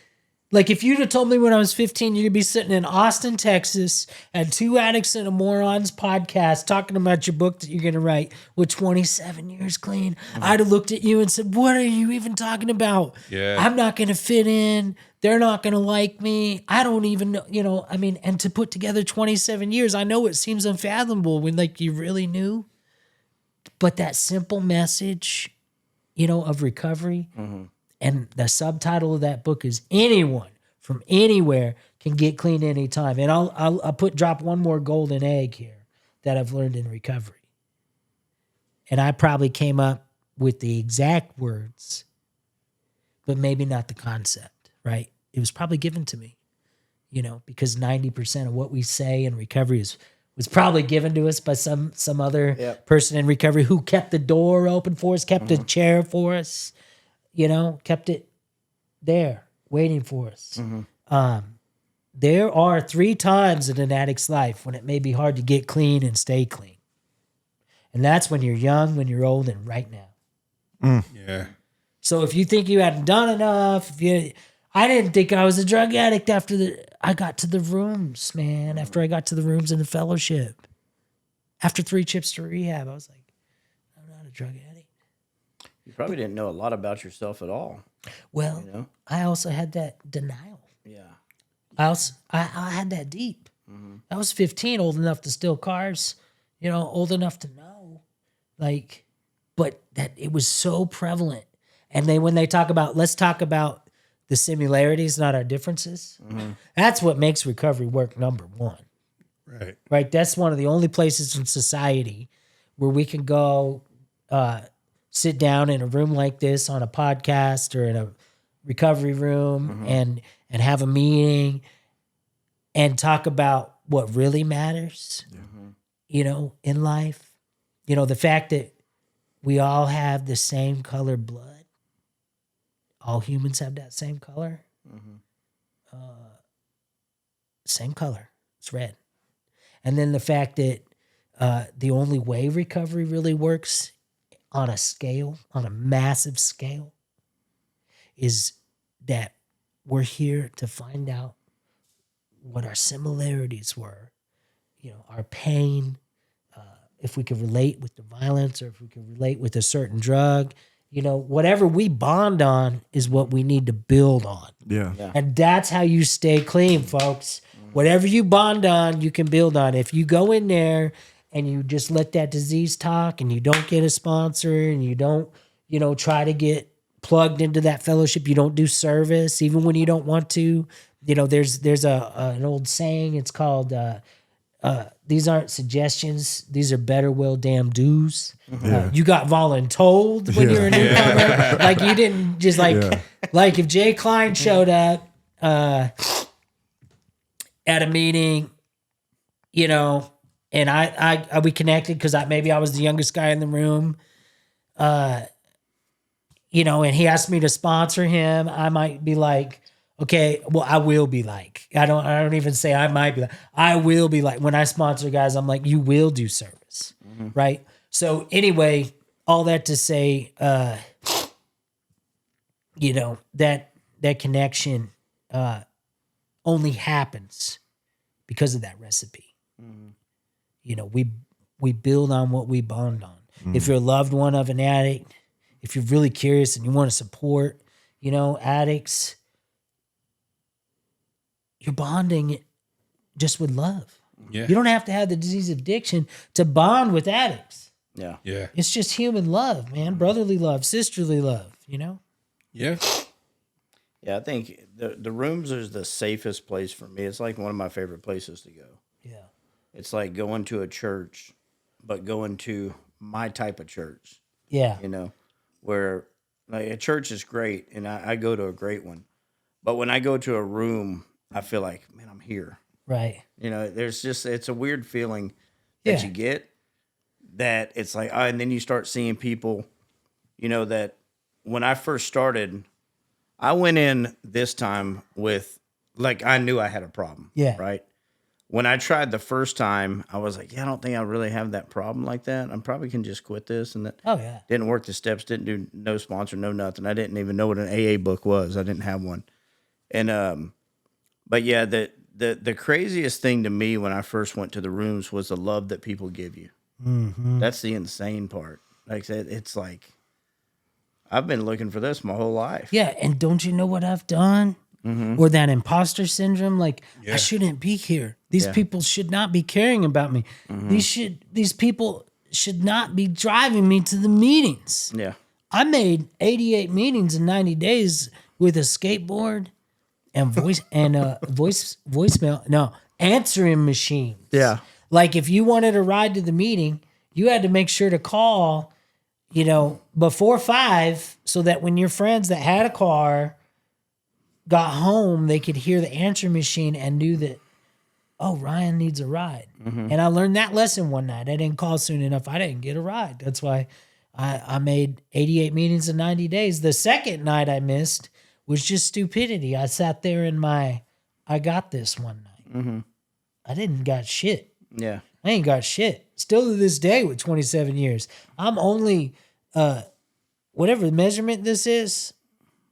if you'd have told me when I was 15, you'd be sitting in Austin, Texas at Two Addicts and a Morons podcast talking about your book that you're going to write with 27 years clean, I'd have looked at you and said, what are you even talking about? Yeah. I'm not going to fit in. They're not going to like me. I don't even know, and to put together 27 years, I know it seems unfathomable when you really knew, but that simple message, of recovery. And the subtitle of that book is anyone from anywhere can get clean anytime. And I'll drop one more golden egg here that I've learned in recovery. And I probably came up with the exact words, but maybe not the concept, right? It was probably given to me, because 90% of what we say in recovery was probably given to us by some other person in recovery who kept the door open for us, kept a chair for us, kept it there waiting for us. There are 3 times in an addict's life when it may be hard to get clean and stay clean. And that's when you're young, when you're old, and right now. Yeah. So if you think you hadn't done enough, I didn't think I was a drug addict after I got to the rooms, man. After I got to the rooms in the fellowship. After 3 trips to rehab, I was like, I'm not a drug addict. You probably didn't know a lot about yourself at all. Well, I also had that denial. Yeah. I had that deep. I was 15, old enough to steal cars, old enough to know, but that it was so prevalent. And when they talk about, let's talk about the similarities, not our differences. That's what makes recovery work, number one. Right. Right. That's one of the only places in society where we can go, sit down in a room like this on a podcast or in a recovery room and have a meeting and talk about what really matters, in life. The fact that we all have the same color blood. All humans have that same color. Same color. It's red. And then the fact that the only way recovery really works on a massive scale, is that we're here to find out what our similarities were, our pain, if we could relate with the violence or if we could relate with a certain drug, whatever we bond on is what we need to build on. Yeah. And that's how you stay clean, folks. Whatever you bond on, you can build on. If you go in there and you just let that disease talk and you don't get a sponsor and you don't, try to get plugged into that fellowship, you don't do service, even when you don't want to, there's an old saying, it's called, these aren't suggestions. These are better will damn do's. You got voluntold when you're a newcomer. Like you didn't just like if Jay Klein showed up at a meeting, you know, and I we connected because maybe I was the youngest guy in the room, you know, and he asked me to sponsor him. I might be like, okay, well, I will be like, I don't even say I might be like, I will be like, when I sponsor guys, I'm like, you will do service. Right. So anyway, all that to say, you know, that connection, only happens because of that recipe. You know, we build on what we bond on. If you're a loved one of an addict, if you're really curious and you want to support, you know, addicts, you're bonding just with love. Yeah. You don't have to have the disease of addiction to bond with addicts. Yeah. Yeah. It's just human love, man. Brotherly love, sisterly love, you know? Yeah. Yeah, I think the rooms is the safest place for me. It's like one of my favorite places to go. Yeah. It's like going to a church, but going to my type of church, Yeah. you know, where like a church is great and I go to a great one. But when I go to a room, I feel like, man, I'm here. Right. You know, it's a weird feeling that Yeah. you get that it's like, and then you start seeing people, you know, that when I first started, I went in this time with, like, I knew I had a problem. Yeah. Right. When I tried the first time, I was like, yeah, I don't think I really have that problem like that. I probably can just quit this. And that Oh, yeah. didn't work the steps, didn't do no sponsor, no nothing. I didn't even know what an AA book was. I didn't have one. And, but yeah, the craziest thing to me when I first went to the rooms was the love that people give you. That's the insane part. Like I said, it's like, I've been looking for this my whole life. Yeah. And don't you know what I've done? Or that imposter syndrome? Like, I shouldn't be here. These people should not be caring about me. These people should not be driving me to the meetings. Yeah. I made 88 meetings in 90 days with a skateboard and voicemail. No, answering machine. Yeah. Like if you wanted a ride to the meeting, you had to make sure to call, you know, before 5 so that when your friends that had a car got home, they could hear the answering machine and knew that, oh, Ryan needs a ride. And I learned that lesson one night. I didn't call soon enough. I didn't get a ride. That's why I made 88 meetings in 90 days. The second night I missed was just stupidity. I sat there in my, I got this one night. I didn't got shit. Yeah. I ain't got shit. Still to this day with 27 years. I'm only, whatever the measurement this is,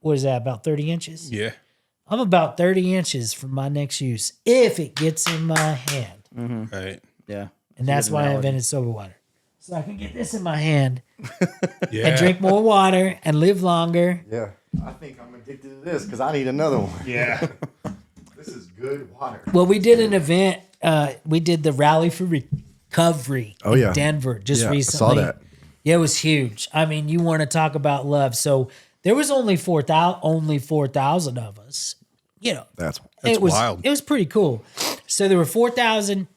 what is that, about 30 inches? Yeah. I'm about 30 inches from my next use if it gets in my hand. Right. Yeah. And that's why I invented sober water. So I can get this in my hand Yeah. and drink more water and live longer. Yeah. I think I'm addicted to this because I need another one. Yeah. This is good water. Well, we did an event. We did the Rally for Recovery in Denver just recently. I saw that. Yeah, it was huge. I mean, you want to talk about love. So there was only 4,000 of us. You know, That's it was wild. It was pretty cool. So there were 4,000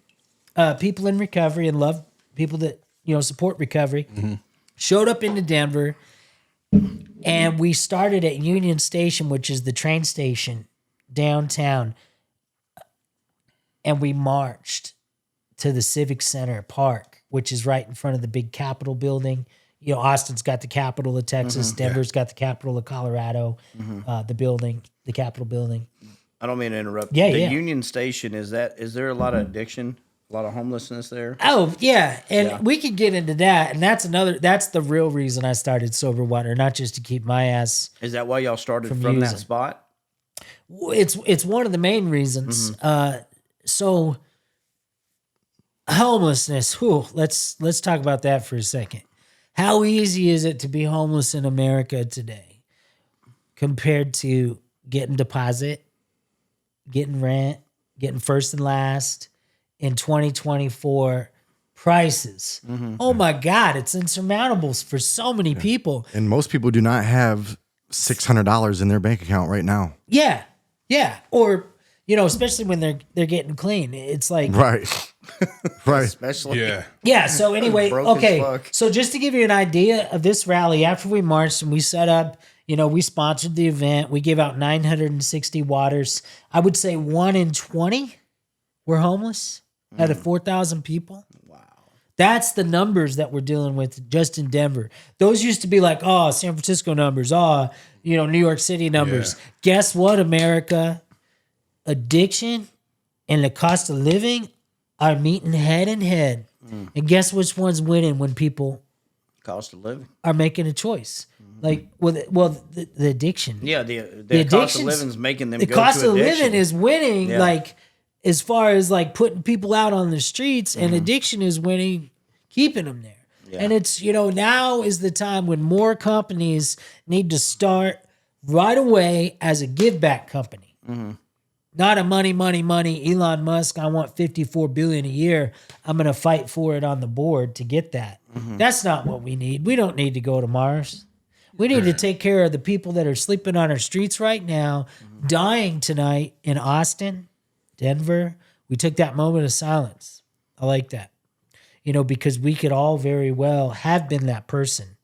people in recovery and love people that, you know, support recovery. Showed up into Denver, and we started at Union Station, which is the train station downtown, and we marched to the Civic Center Park, which is right in front of the big Capitol building. You know, Austin's got the Capitol of Texas. Denver's got the Capitol of Colorado, the building, the Capitol building. I don't mean to interrupt. Yeah, the yeah. Union Station, is there a lot of addiction, a lot of homelessness there? Oh, yeah. And we could get into that. And that's the real reason I started Sober Water, not just to keep my ass. Is that why y'all started from that using. spot? It's one of the main reasons. So homelessness, let's talk about that for a second. How easy is it to be homeless in America today compared to getting deposit, getting rent, getting first and last in 2024 prices? Oh my God, it's insurmountable for so many people. And most people do not have $600 in their bank account right now. Yeah. Yeah. Or, especially when they're getting clean. It's like, Right. Right. Especially. Yeah. yeah. So anyway, Broke as okay. fuck. So just to give you an idea of this rally, after we marched and we set up, we sponsored the event. We gave out 960 waters. I would say 1 in 20 were homeless out of 4,000 people. Wow. That's the numbers that we're dealing with just in Denver. Those used to be like, oh, San Francisco numbers, New York City numbers. Yeah. Guess what, America? Addiction and the cost of living are meeting head in head. And guess which one's winning when people Cost of living. are making a choice? Like, the addiction. Yeah, the cost of addictions- living's making them The go cost to of addiction. living is winning, Yeah. like, as far as like putting people out on the streets, and addiction is winning, keeping them there. Yeah. And it's, now is the time when more companies need to start right away as a give back company. Not a money. Elon Musk, I want $54 billion a year. I'm going to fight for it on the board to get that. That's not what we need. We don't need to go to Mars. We need to take care of the people that are sleeping on our streets right now, dying tonight in Austin, Denver. We took that moment of silence. I like that. Because we could all very well have been that person,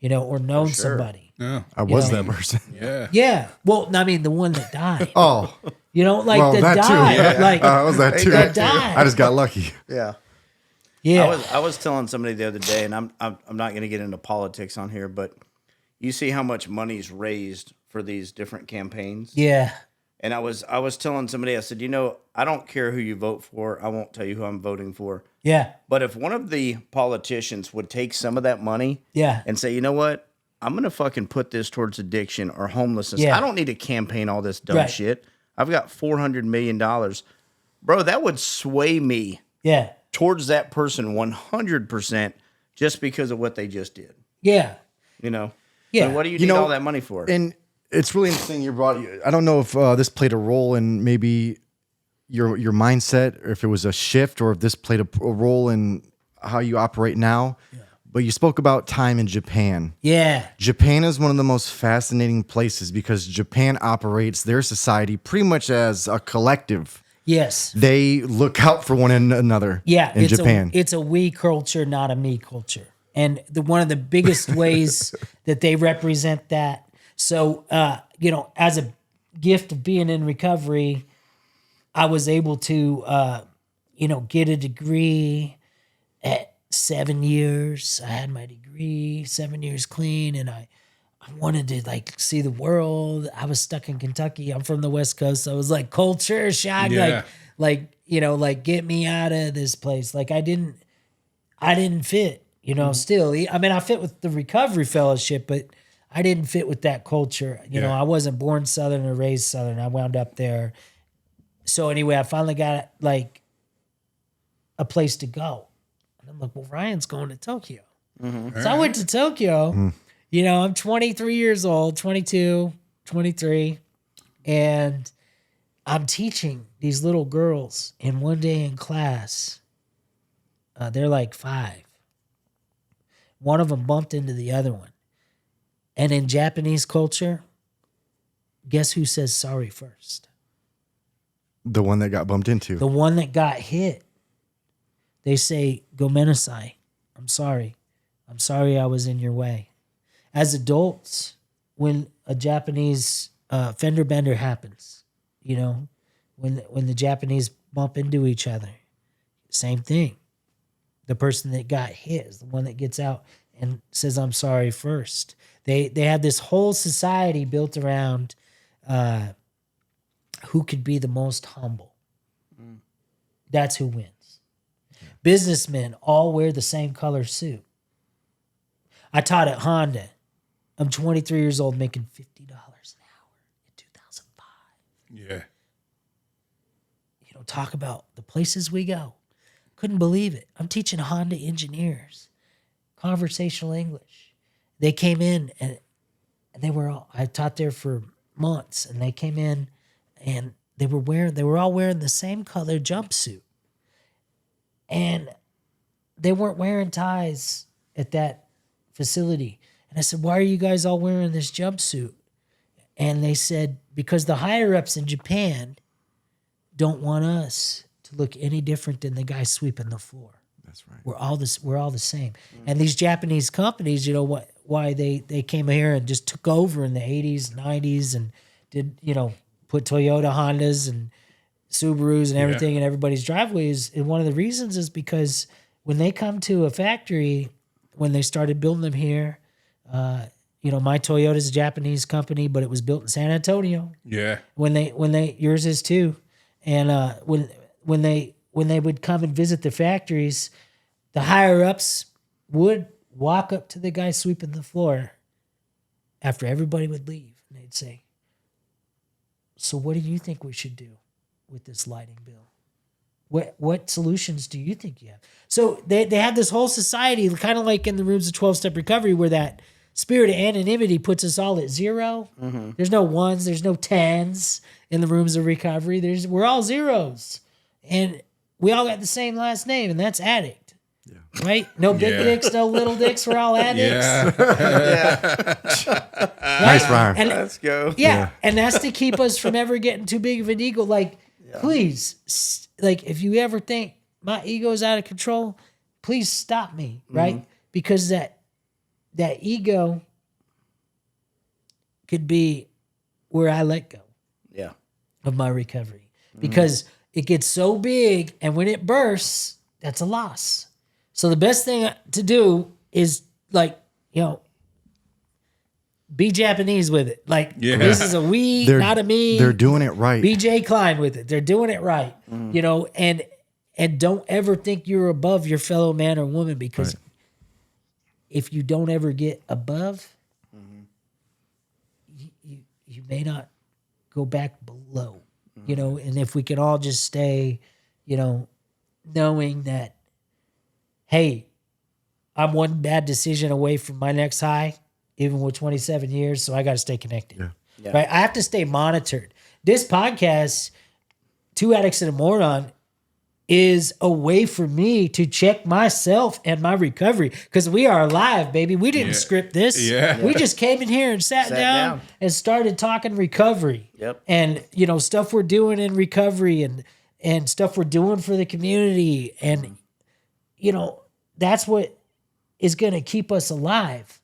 or known somebody. Yeah. I was that person. Yeah. Yeah. Well, I mean, the one that died. Oh, Like well, the that too. died. Like, I was that too. That died. I just got lucky. Yeah. yeah. I was telling somebody the other day, and I'm not going to get into politics on here, but you see how much money's raised for these different campaigns. Yeah. And I was telling somebody, I said, I don't care who you vote for. I won't tell you who I'm voting for. Yeah. But if one of the politicians would take some of that money Yeah. and say, you know what, I'm going to fucking put this towards addiction or homelessness. Yeah. I don't need to campaign all this dumb Right. shit. I've got $400 million. Bro, that would sway me Yeah. towards that person 100% just because of what they just did. Yeah. Yeah. Yeah. What do you need know, all that money for? And it's really interesting you brought. I don't know if this played a role in maybe your mindset, or if it was a shift, or if this played a role in how you operate now. Yeah. But you spoke about time in Japan. Yeah. Japan is one of the most fascinating places because Japan operates their society pretty much as a collective. Yes. They look out for one another. Yeah. in Japan. It's a we culture, not a me culture. And one of the biggest ways that they represent that. So, as a gift of being in recovery, I was able to, get a degree at 7 years. I had my degree, 7 years clean, and I wanted to see the world. I was stuck in Kentucky. I'm from the West Coast. So I was like culture shock, Yeah. get me out of this place. Like I didn't fit, still. I mean, I fit with the recovery fellowship, but I didn't fit with that culture. I wasn't born Southern or raised Southern. I wound up there. So anyway, I finally got a place to go. And I'm like, well, Ryan's going to Tokyo. So I went to Tokyo. I'm 23 years old, 22, 23. And I'm teaching these little girls. And one day in class, they're like 5. One of them bumped into the other one. And in Japanese culture, guess who says sorry first? The one that got bumped into. The one that got hit. They say, "Gomenasai." I'm sorry. I'm sorry I was in your way. As adults, when a Japanese fender bender happens, when the Japanese bump into each other, same thing. The person that got hit is the one that gets out and says, "I'm sorry" first. They have this whole society built around who could be the most humble. That's who wins. Businessmen all wear the same color suit. I taught at Honda. I'm 23 years old making $50 an hour in 2005. Yeah. Talk about the places we go. Couldn't believe it. I'm teaching Honda engineers conversational English. They came in and they were all, I taught there for months, and they came in and they were all wearing the same color jumpsuit. And they weren't wearing ties at that facility. And I said, "Why are you guys all wearing this jumpsuit?" And they said, "Because the higher ups in Japan don't want us to look any different than the guy sweeping the floor. That's right. We're all the same. And these Japanese companies, why they came here and just took over in the 80s, 90s and did, put Toyota, Hondas and Subarus and everything in everybody's driveways. And one of the reasons is because when they come to a factory, when they started building them here, my Toyota is a Japanese company, but it was built in San Antonio. Yeah. When they yours is too. And when they would come and visit the factories, the higher ups would walk up to the guy sweeping the floor after everybody would leave. And they'd say, so what do you think we should do with this lighting bill? What solutions do you think you have? So they have this whole society, kind of like in the rooms of 12-step recovery, where that spirit of anonymity puts us all at 0. Mm-hmm. There's no 1s, there's no 10s in the rooms of recovery. We're all 0s. And we all got the same last name, and that's addict. Yeah. Right? No big dicks, no little dicks. We're all addicts. Yeah. Nice rhyme. And let's go. Yeah. And that's to keep us from ever getting too big of an ego. Like, please, if you ever think my ego is out of control, please stop me, right? Mm-hmm. Because that ego could be where I let go of my recovery. Because it gets so big, and when it bursts, that's a loss. So the best thing to do is be Japanese with it. This is a we, not a me. They're doing it right. BJ Klein with it. They're doing it right. Mm-hmm. And don't ever think you're above your fellow man or woman, because if you don't ever get above, you may not go back below. And if we can all just stay, knowing that, hey, I'm one bad decision away from my next high, even with 27 years, so I got to stay connected. Yeah. Right? I have to stay monitored. This podcast, Two Addicts and a Moron, is a way for me to check myself and my recovery, because we are alive, baby. We didn't script this. Yeah. We just came in here and sat down and started talking recovery. Yep. And, stuff we're doing in recovery and stuff we're doing for the community. And, that's what is going to keep us alive.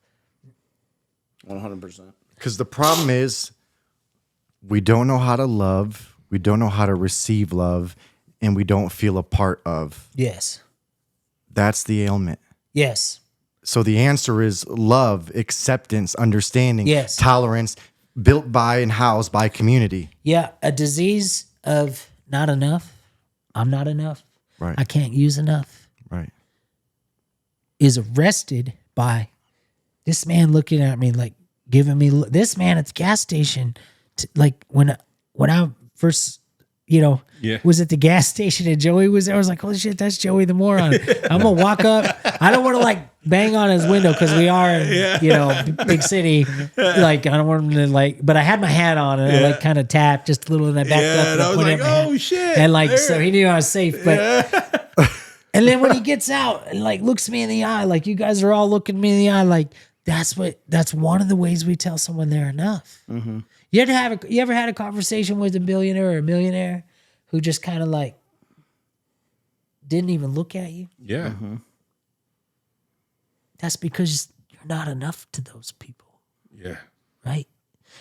100%. Because the problem is we don't know how to love. We don't know how to receive love. And we don't feel a part of. Yes. That's the ailment. Yes. So the answer is love, acceptance, understanding, tolerance, built by and housed by community. Yeah, a disease of not enough, I'm not enough, right? I can't use enough, right? Is arrested by this man looking at me like giving me this man at the gas station, when I first. Was at the gas station and Joey was there. I was like, holy shit, that's Joey the moron. I'm going to walk up. I don't want to bang on his window because we are in, big city. I don't want him to but I had my hat on and I kind of tapped just a little and I backed up. And I was like, oh shit. And so he knew I was safe. But, and then when he gets out and looks me in the eye, you guys are all looking me in the eye, that's one of the ways we tell someone they're enough. Mm-hmm. You ever had a conversation with a billionaire or a millionaire who just kind of didn't even look at you? Yeah. Mm-hmm. That's because you're not enough to those people. Yeah. Right?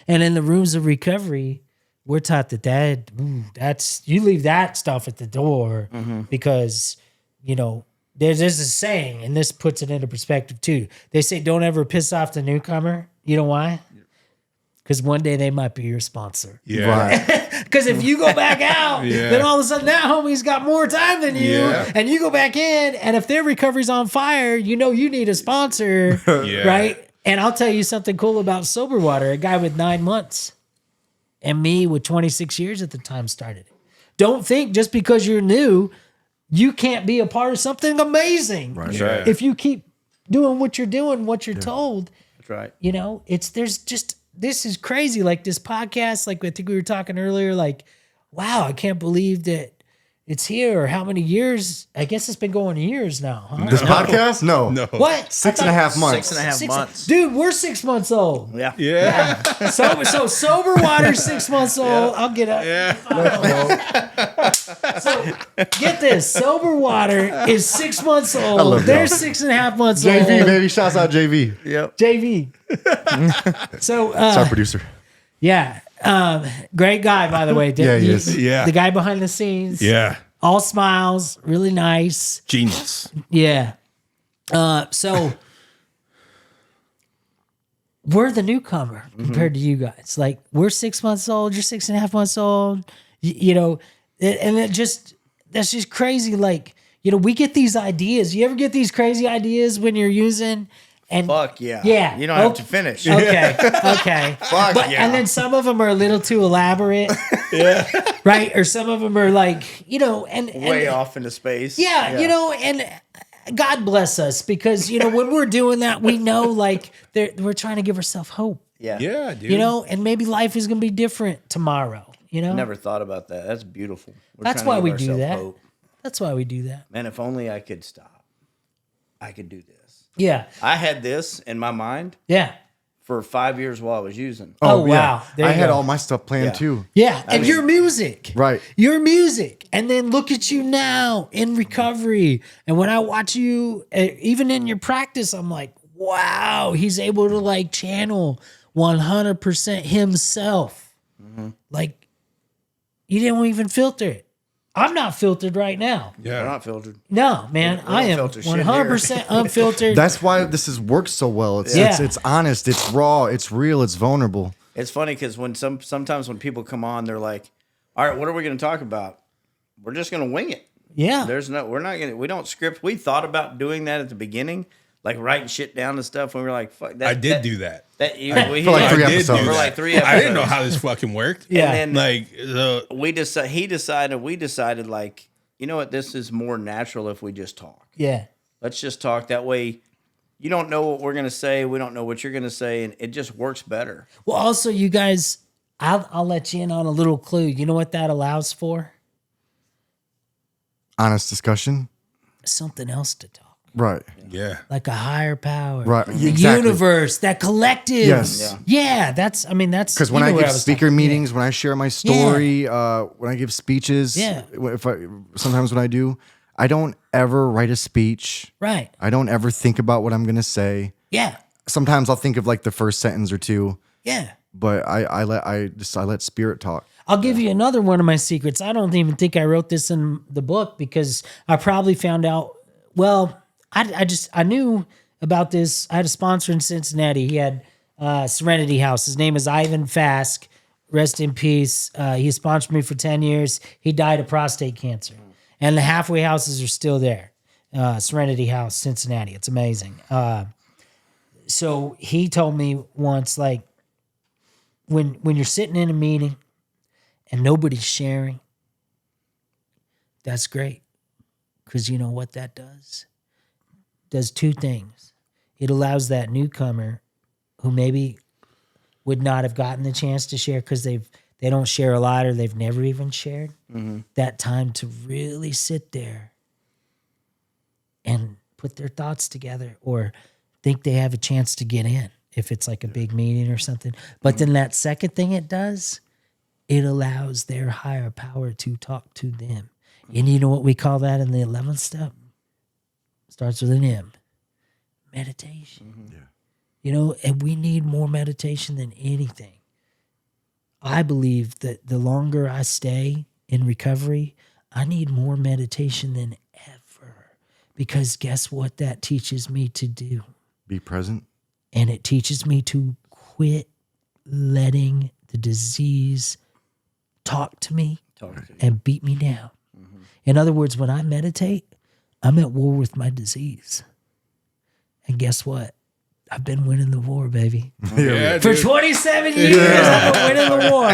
And in the rooms of recovery, we're taught that's you leave that stuff at the door because, there's a saying, and this puts it into perspective too. They say don't ever piss off the newcomer. You know why? Because one day they might be your sponsor. Yeah. Because if you go back out, then all of a sudden that homie's got more time than you. Yeah. And you go back in, and if their recovery's on fire, you need a sponsor. Right? And I'll tell you something cool about Sober Water. A guy with 9 months and me with 26 years at the time started it. Don't think just because you're new, you can't be a part of something amazing. Right. Yeah. If you keep doing what you're doing, what you're told. That's right. This is crazy. This podcast, I think we were talking earlier, wow, I can't believe that it's here. Or how many years? I guess it's been going years now, huh? This podcast? No. What? 6.5 months. 6.5 months. Dude, we're 6 months old. Yeah. So Sober Water, 6 months old. I'll get up. Yeah. get this. Sober Water is 6 months old. love They're y'all. 6.5 months JV, old. baby. Shouts out JV. Yep. JV. So, It's our producer. yeah. Great guy, by the way. Yeah, he is. Yeah. The guy behind the scenes. Yeah. All smiles. Really nice. Genius. Yeah. So we're the newcomer compared to you guys. Like, we're 6 months old. You're 6.5 months old. You know, and that's just crazy. Like, you know, we get these ideas. You ever get these crazy ideas when you're using? And Fuck yeah. Yeah. You don't have to finish. Okay. Okay. Fuck yeah. And then some of them are a little too elaborate. Yeah. Right. Or some of them are like, you know, and Way off into space. Yeah, you know, and God bless us, because, you know, when we're doing that, we know, like, we're trying to give ourselves hope, Yeah. Yeah, dude. you know, and maybe life is going to be different tomorrow, you know? Never thought about that. That's beautiful. We're That's trying to why give we do ourselves that. hope. That's why we do that. Man, if only I could stop. I could do this. Yeah. I had this in my mind Yeah. for 5 years while I was using. Oh, wow. There I you had go. all my stuff planned Yeah. too. Yeah. And mean- your music. Right. Your music. And then look at you now in recovery. And when I watch you, even in your practice, I'm like, wow, he's able to, like, channel 100% himself. Like, you didn't even filter it. I'm not filtered right now. We're Yeah. not filtered. No, man, I am filter shit here. 100% unfiltered. That's why this has worked so well. It's Yeah. it's honest, it's raw, it's real, it's vulnerable. It's funny because when sometimes when people come on, they're like, "All right, what are we going to talk about?" We're just going to wing it. Yeah. We don't script. We thought about doing that at the beginning, like writing shit down and stuff. And we were like, "Fuck that." I did do that. that. We, For like I 3 did episodes. do For that. like 3 I didn't know episodes. how this fucking worked. Yeah. And then Like, we decided like, you know what? This is more natural if we just talk. Yeah. Let's just talk. That way, you don't know what we're going to say. We don't know what you're going to say. And it just works better. Well, also, you guys, I'll let you in on a little clue. You know what that allows for? Honest discussion. Something else to talk. Right. yeah. Like a higher power. Right. The Exactly. universe, that collective. Yes. Yeah, that's Because when you I know where give was speaker talking. meetings, when I share my story, when I give speeches, Yeah. Sometimes when I do, I don't ever write a speech. Right. I don't ever think about what I'm gonna say. Yeah. Sometimes I'll think of like the first sentence or two, Yeah. but I let spirit talk. I'll give you another one of my secrets. I don't even think I wrote this in the book because I probably found out. Well, I knew about this. I had a sponsor in Cincinnati. He had Serenity House. His name is Ivan Fask. Rest in peace. He sponsored me for 10 years. He died of prostate cancer. And the halfway houses are still there. Serenity House, Cincinnati. It's amazing. So he told me once, like, when you're sitting in a meeting and nobody's sharing, that's great. Because you know what that does? Does two things. It allows that newcomer who maybe would not have gotten the chance to share because they don't share a lot or they've never even shared, that time to really sit there and put their thoughts together or think they have a chance to get in if it's like a big meeting or something. But then that second thing it does, it allows their higher power to talk to them. And you know what we call that in the 11th step? Starts with an M. Meditation. Yeah. You know, and we need more meditation than anything. I believe that the longer I stay in recovery, I need more meditation than ever. Because guess what that teaches me to do? Be present. And it teaches me to quit letting the disease talk to me and beat me down. In other words, when I meditate, I'm at war with my disease. And guess what? I've been winning the war, baby. Yeah, For dude. 27 years, I've been winning the war.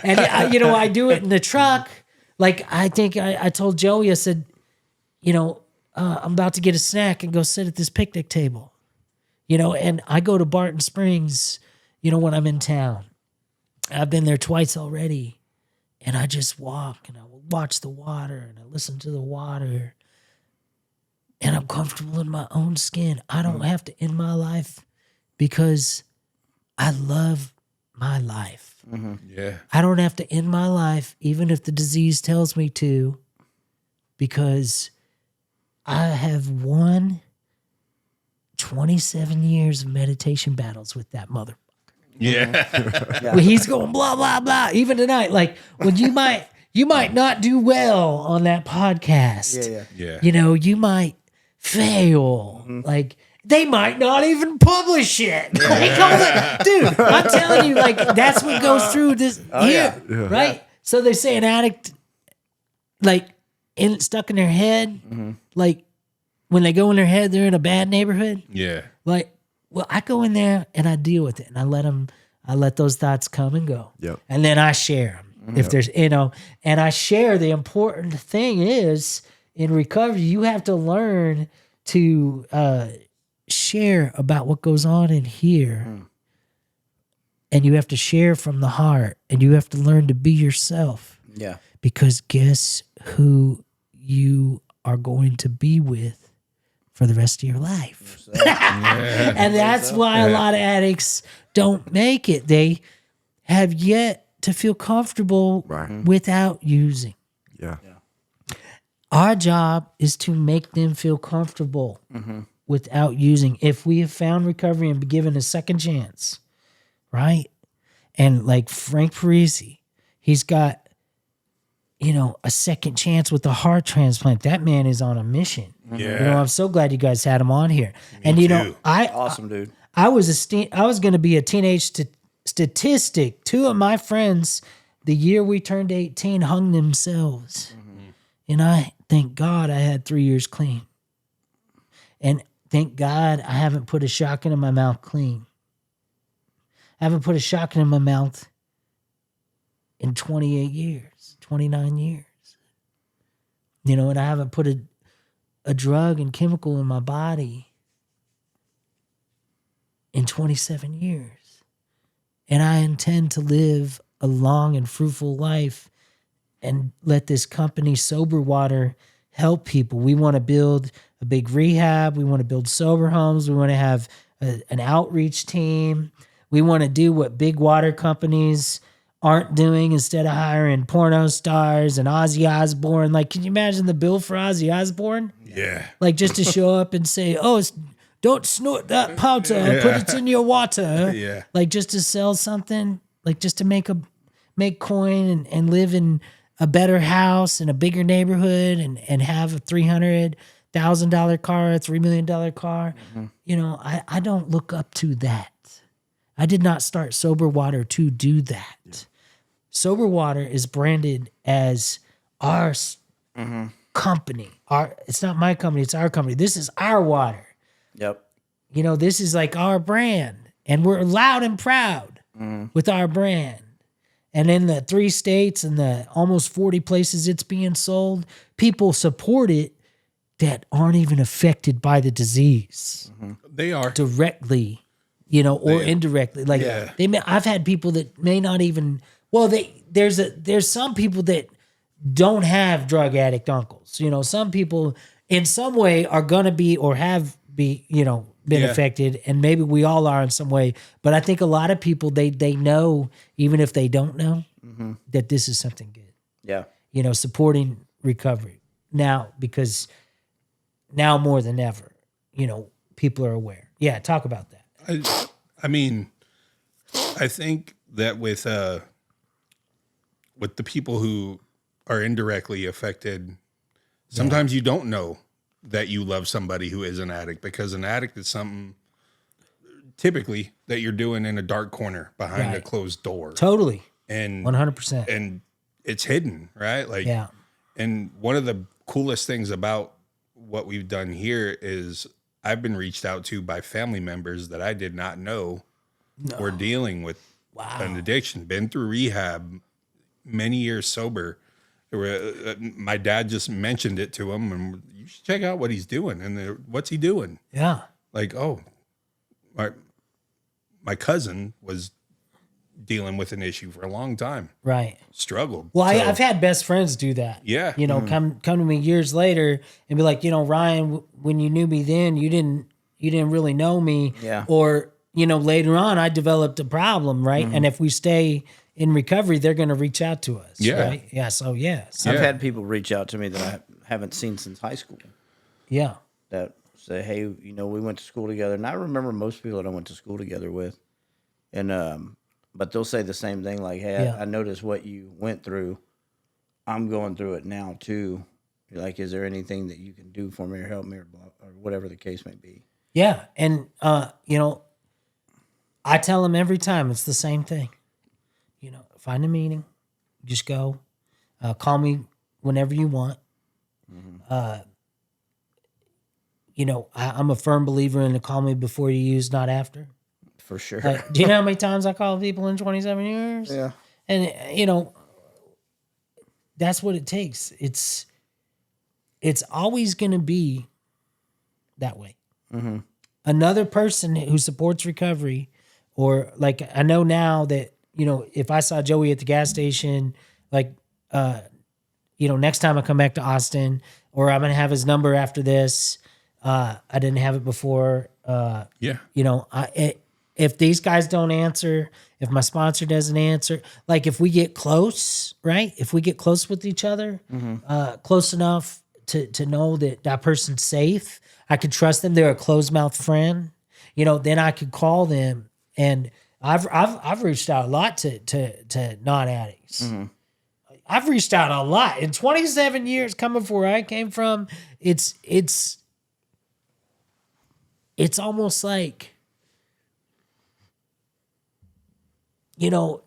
And, I do it in the truck. Like, I think I told Joey, I said, I'm about to get a snack and go sit at this picnic table. And I go to Barton Springs, when I'm in town. I've been there twice already. And I just walk and I watch the water and I listen to the water. And I'm comfortable in my own skin. I don't have to end my life because I love my life. Yeah. I don't have to end my life, even if the disease tells me to, because I have won 27 years of meditation battles with that mother. Yeah. Where he's going blah blah blah. Even tonight, like when you might not do well on that podcast. Yeah. You know, you might fail. Like they might not even publish it. Like, dude, I'm telling you, like that's what goes through this here, right? So they say an addict, like stuck in their head, like when they go in their head, they're in a bad neighborhood. Yeah. Like, well, I go in there and I deal with it, and I let those thoughts come and go. Yep. And then I share them. If there's, and I share. The important thing is in recovery, you have to learn to share about what goes on in here. And you have to share from the heart, and you have to learn to be yourself. Yeah. Because guess who you are going to be with for the rest of your life. And that's why a lot of addicts don't make it. They have yet to feel comfortable without using. Yeah. Our job is to make them feel comfortable without using. If we have found recovery and been given a second chance, right? And like Frank Parisi, he's got, a second chance with a heart transplant. That man is on a mission. Yeah. I'm so glad you guys had him on here. And too. Awesome, dude. I was going to be a teenage statistic. Two of my friends, the year we turned 18, hung themselves. And I thank God I had 3 years clean. And thank God I haven't put a shotgun in my mouth clean. I haven't put a shotgun in my mouth in 28 years, 29 years. And I haven't put a drug and chemical in my body in 27 years. And I intend to live a long and fruitful life and let this company, Sober Water, help people. We want to build a big rehab. We want to build sober homes. We want to have an outreach team. We want to do what big water companies aren't doing instead of hiring porno stars and Ozzy Osbourne. Like, can you imagine the bill for Ozzy Osbourne? Yeah. Like, just to show up and say, don't snort that powder, put it in your water. Yeah. Like, just to sell something, like just to make coin and live in a better house and a bigger neighborhood and have a $300,000 car, a $3 million car. I don't look up to that. I did not start Sober Water to do that. Yeah. Sober Water is branded as our company. It's not my company, it's our company. This is our water. Yep. This is like our brand. And we're loud and proud with our brand. And in the 3 states and the almost 40 places it's being sold, people support it that aren't even affected by the disease. They are. Directly. Or indirectly. Like I've had people that may not even. Well, there's some people that don't have drug addict uncles. Some people in some way are gonna be or have been affected, and maybe we all are in some way. But I think a lot of people they know, even if they don't know, that this is something good. Yeah. Supporting recovery now, because now more than ever, people are aware. Yeah, talk about that. I mean, I think that with the people who are indirectly affected, sometimes you don't know that you love somebody who is an addict, because an addict is something typically that you're doing in a dark corner behind a closed door. Totally. And 100%. And it's hidden, right? Like, and one of the coolest things about what we've done here is I've been reached out to by family members that I did not know were dealing with an addiction, been through rehab, many years sober. My dad just mentioned it to him, and you should check out what he's doing. And what's he doing? Yeah. Like, my cousin was dealing with an issue for a long time. Right. Struggled. Well, I've had best friends do that. Yeah. Come to me years later and be like, Ryan, when you knew me then, you didn't really know me. Yeah. Or, later on I developed a problem, right? And if we stay in recovery, they're going to reach out to us. Yeah. Right? Yeah. So, yeah. I've had people reach out to me that I haven't seen since high school Yeah. that say, hey, you know, we went to school together. And I remember most people that I went to school together with. And, but they'll say the same thing like, hey, Yeah. I noticed what you went through. I'm going through it now too. Like, is there anything that you can do for me or help me or whatever the case may be? Yeah. And, you know, I tell them every time it's the same thing. You know, find a meeting, just go, call me whenever you want. You know, I'm a firm believer in the call me before you use, not after. For sure. Like, do you know how many times I call people in 27 years? Yeah. And, you know, that's what it takes. It's always going to be that way. Another person who supports recovery, or like, I know now that, you know, if I saw Joey at the gas station, like, you know, next time I come back to Austin, or I'm going to have his number after this. I didn't have it before. Yeah. You know, if these guys don't answer, if my sponsor doesn't answer, like if we get close, right? If we get close with each other, close enough to know that person's safe, I can trust them. They're a closed mouth friend, you know, then I could call them. And I've reached out a lot to non-addicts. I've reached out a lot in 27 years coming from where I came from. It's almost like, you know,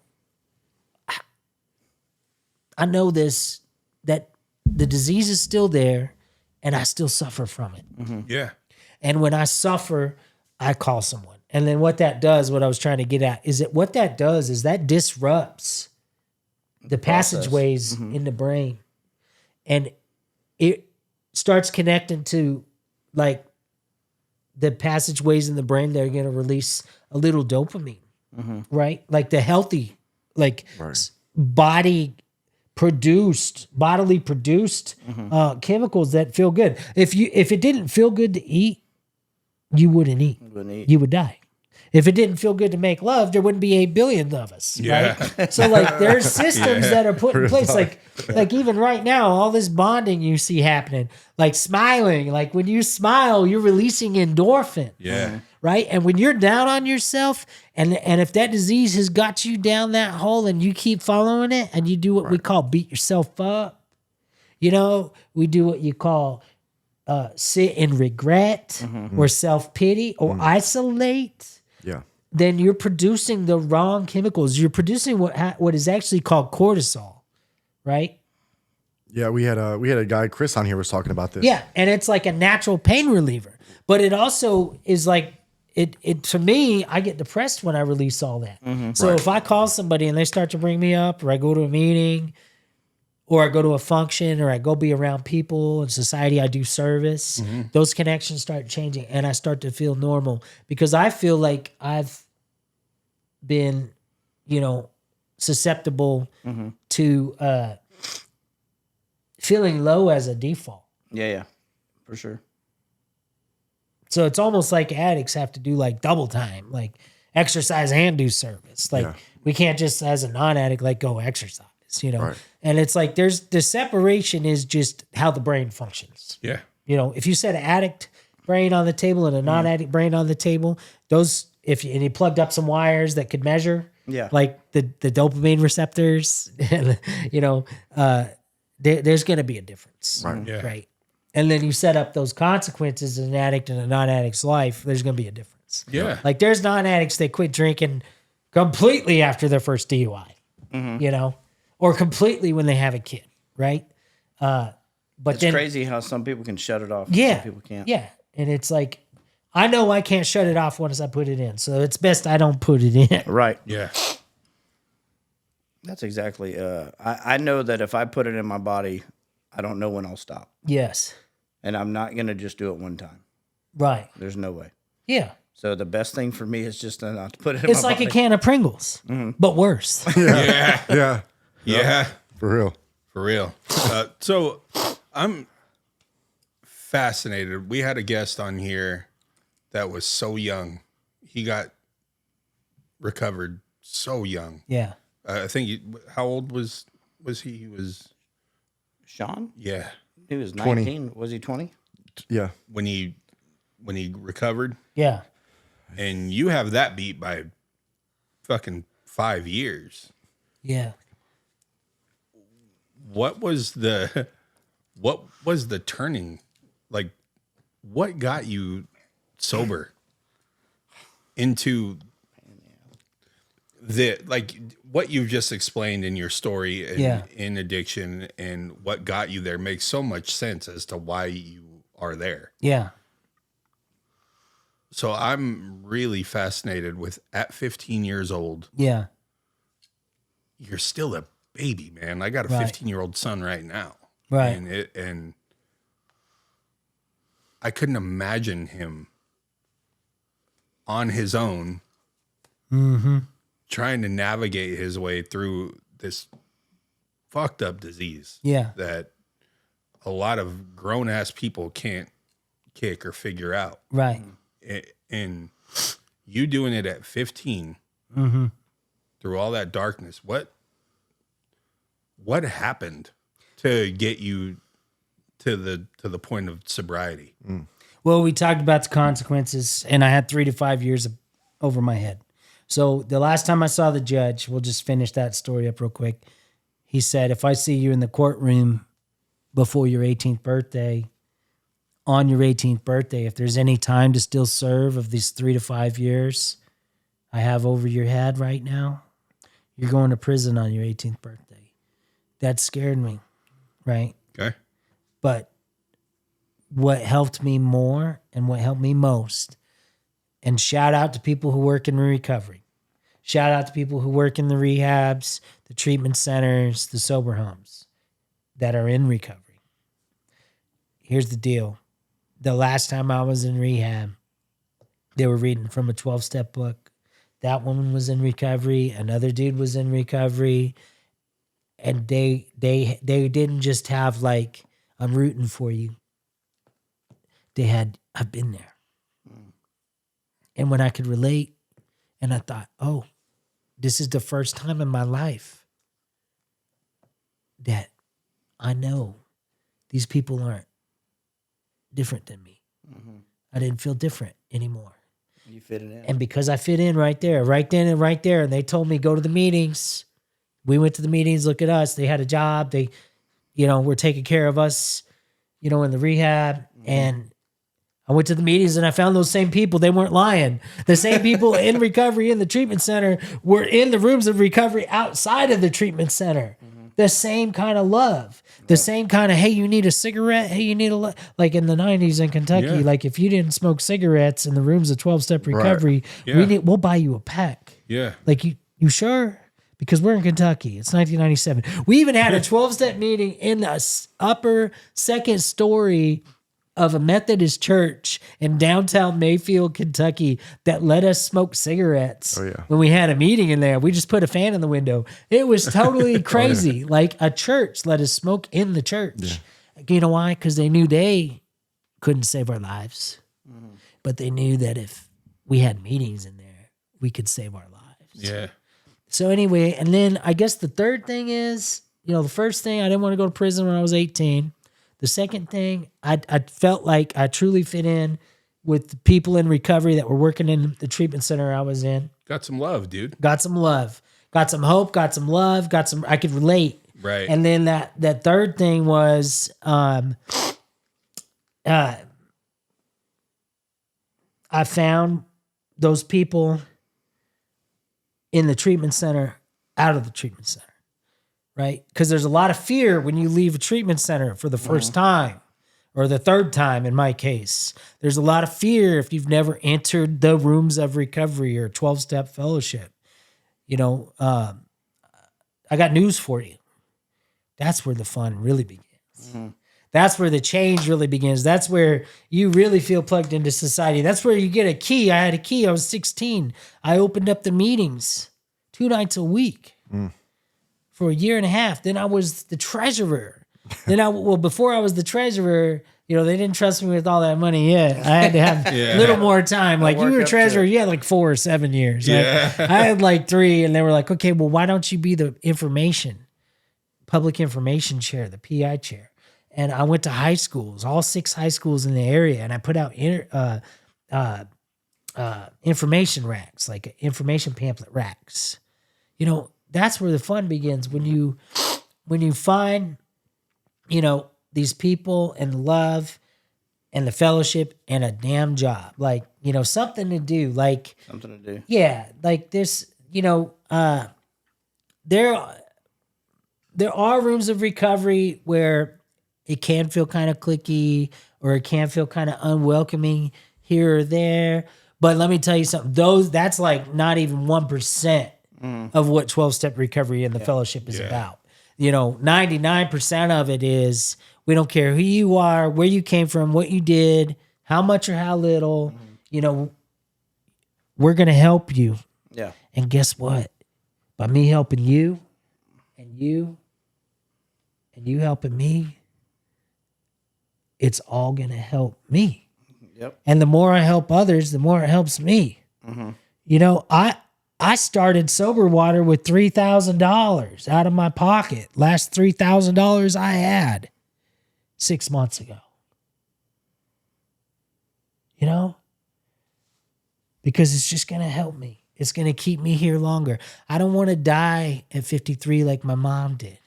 I know this, that the disease is still there and I still suffer from it. Yeah. And when I suffer, I call someone. And then what that does, what I was trying to get at, is that what that does is that disrupts the passageways in the brain. And it starts connecting to like the passageways in the brain that are going to release a little dopamine, right? Like the healthy, like bodily produced chemicals that feel good. If it didn't feel good to eat, you wouldn't eat. You would die. If it didn't feel good to make love, there wouldn't be 8 billion of us, right? So like there's systems that are put in place. Like even right now, all this bonding you see happening, like smiling, like when you smile, you're releasing endorphin. Yeah. Right. And when you're down on yourself, and if that disease has got you down that hole and you keep following it and you do what we call beat yourself up, you know, we do what you call sit in regret or self-pity or isolate. Yeah. Then you're producing the wrong chemicals. You're producing what is actually called cortisol, right? Yeah, we had a guy, Chris, on here was talking about this. Yeah, and it's like a natural pain reliever. But it also is like, it to me, I get depressed when I release all that. So if I call somebody and they start to bring me up, or I go to a meeting, or I go to a function, or I go be around people in society, I do service, those connections start changing and I start to feel normal because I feel like I've been, you know, susceptible to feeling low as a default. Yeah, for sure. So it's almost like addicts have to do like double time, like exercise and do service. Like we can't just as a non-addict, like go exercise. You know, and it's like there's the separation is just how the brain functions. Yeah. You know, if you set an addict brain on the table and a non-addict brain on the table, those and you plugged up some wires that could measure, like the dopamine receptors, you know, there's going to be a difference, right? And then you set up those consequences in an addict and a non-addict's life. There's going to be a difference. Yeah. Like there's non-addicts that quit drinking completely after their first DUI, you know. Or completely when they have a kid, right? But it's crazy how some people can shut it off. Yeah, some people can't. Yeah, and it's like I know I can't shut it off once I put it in, so it's best I don't put it in. Right. Yeah. That's exactly. I know that if I put it in my body, I don't know when I'll stop. Yes. And I'm not gonna just do it one time. Right. There's no way. Yeah. So the best thing for me is just not to put it in It's my like body. a can of Pringles, but worse. Yeah. Yeah. Yeah. For real. For real. So I'm fascinated. We had a guest on here that was so young. He got recovered so young. Yeah. I think how old was he? He was Sean? yeah. He was 20. 19. Was he 20? Yeah. when he recovered, Yeah. and you have that beat by fucking 5 years. Yeah. What was the turning, like, what got you sober into the, like, what you've just explained in your story in addiction, and what got you there makes so much sense as to why you are there. Yeah. So I'm really fascinated with, at 15 years old, Yeah. you're still a baby, man. I got a Right. 15-year-old son right now. Right. And I couldn't imagine him on his own trying to navigate his way through this fucked up disease Yeah. that a lot of grown ass people can't kick or figure out. Right. And you doing it at 15 through all that darkness, what happened to get you to the point of sobriety? Well, we talked about the consequences, and I had 3 to 5 years over my head. So the last time I saw the judge, we'll just finish that story up real quick. He said, if I see you in the courtroom before your 18th birthday, on your 18th birthday, if there's any time to still serve of these 3 to 5 years I have over your head right now, you're going to prison on your 18th birthday. That scared me, right? Okay. But what helped me more and what helped me most, and shout out to people who work in recovery, shout out to people who work in the rehabs, the treatment centers, the sober homes that are in recovery. Here's the deal. The last time I was in rehab, they were reading from a 12-step book. That woman was in recovery. Another dude was in recovery. And they didn't just have like, I'm rooting for you. They had, I've been there. And when I could relate, and I thought, oh, this is the first time in my life that I know these people aren't different than me. I didn't feel different anymore. You fit it in. And because I fit in right there, right then and right there, and they told me, go to the meetings. We went to the meetings, look at us. They had a job. They, were taking care of us, in the rehab. And I went to the meetings and I found those same people. They weren't lying. The same people in recovery in the treatment center were in the rooms of recovery outside of the treatment center. The same kind of love. The same kind of, hey, you need a cigarette? Hey, you need like in the 90s in Kentucky, like if you didn't smoke cigarettes in the rooms of 12-step recovery, we'll buy you a pack. Yeah. Like, you sure? Because we're in Kentucky. It's 1997. We even had a 12-step meeting in the upper second story of a Methodist church in downtown Mayfield, Kentucky, that let us smoke cigarettes when we had a meeting in there. We just put a fan in the window. It was totally crazy. Like a church let us smoke in the church. You know why? Because they knew they couldn't save our lives. But they knew that if we had meetings in there, we could save our lives. Yeah. So anyway, and then I guess the third thing is, the first thing, I didn't want to go to prison when I was 18. The second thing, I felt like I truly fit in with the people in recovery that were working in the treatment center I was in. Got some love, dude. Got some love, got some hope, got some love, I could relate. Right. And then that third thing was, I found those people in the treatment center out of the treatment center. Right? Because there's a lot of fear when you leave a treatment center for the first time, or the third time in my case. There's a lot of fear if you've never entered the rooms of recovery or 12-step fellowship. I got news for you. That's where the fun really begins. That's where the change really begins. That's where you really feel plugged into society. That's where you get a key. I had a key. I was 16. I opened up the meetings 2 nights a week. For a year and a half. Then I was the treasurer. Before I was the treasurer, they didn't trust me with all that money yet. I had to have a little more time. Like, you were treasurer, you had like 4 or 7 years. Yeah. Right? I had like 3, and they were like, okay, well, why don't you be the public information chair, the PI chair? And I went to high schools, all 6 high schools in the area, and I put out information racks, like information pamphlet racks. You know, that's where the fun begins when you find, you know, these people and love and the fellowship and a damn job, like, you know, something to do, like Something to do. yeah, like this, you know, there are rooms of recovery where it can feel kind of cliquey or it can feel kind of unwelcoming here or there. But let me tell you something, that's like not even 1% of what 12-step recovery and the fellowship is about. You know, 99% of it is, we don't care who you are, where you came from, what you did, how much or how little, you know, we're going to help you. Yeah. And guess what? By me helping you and you helping me, it's all going to help me. Yep. And the more I help others, the more it helps me. You know, I started Sober Water with $3,000 out of my pocket. Last $3,000 I had 6 months ago. You know? Because it's just going to help me. It's going to keep me here longer. I don't want to die at 53 like my mom did.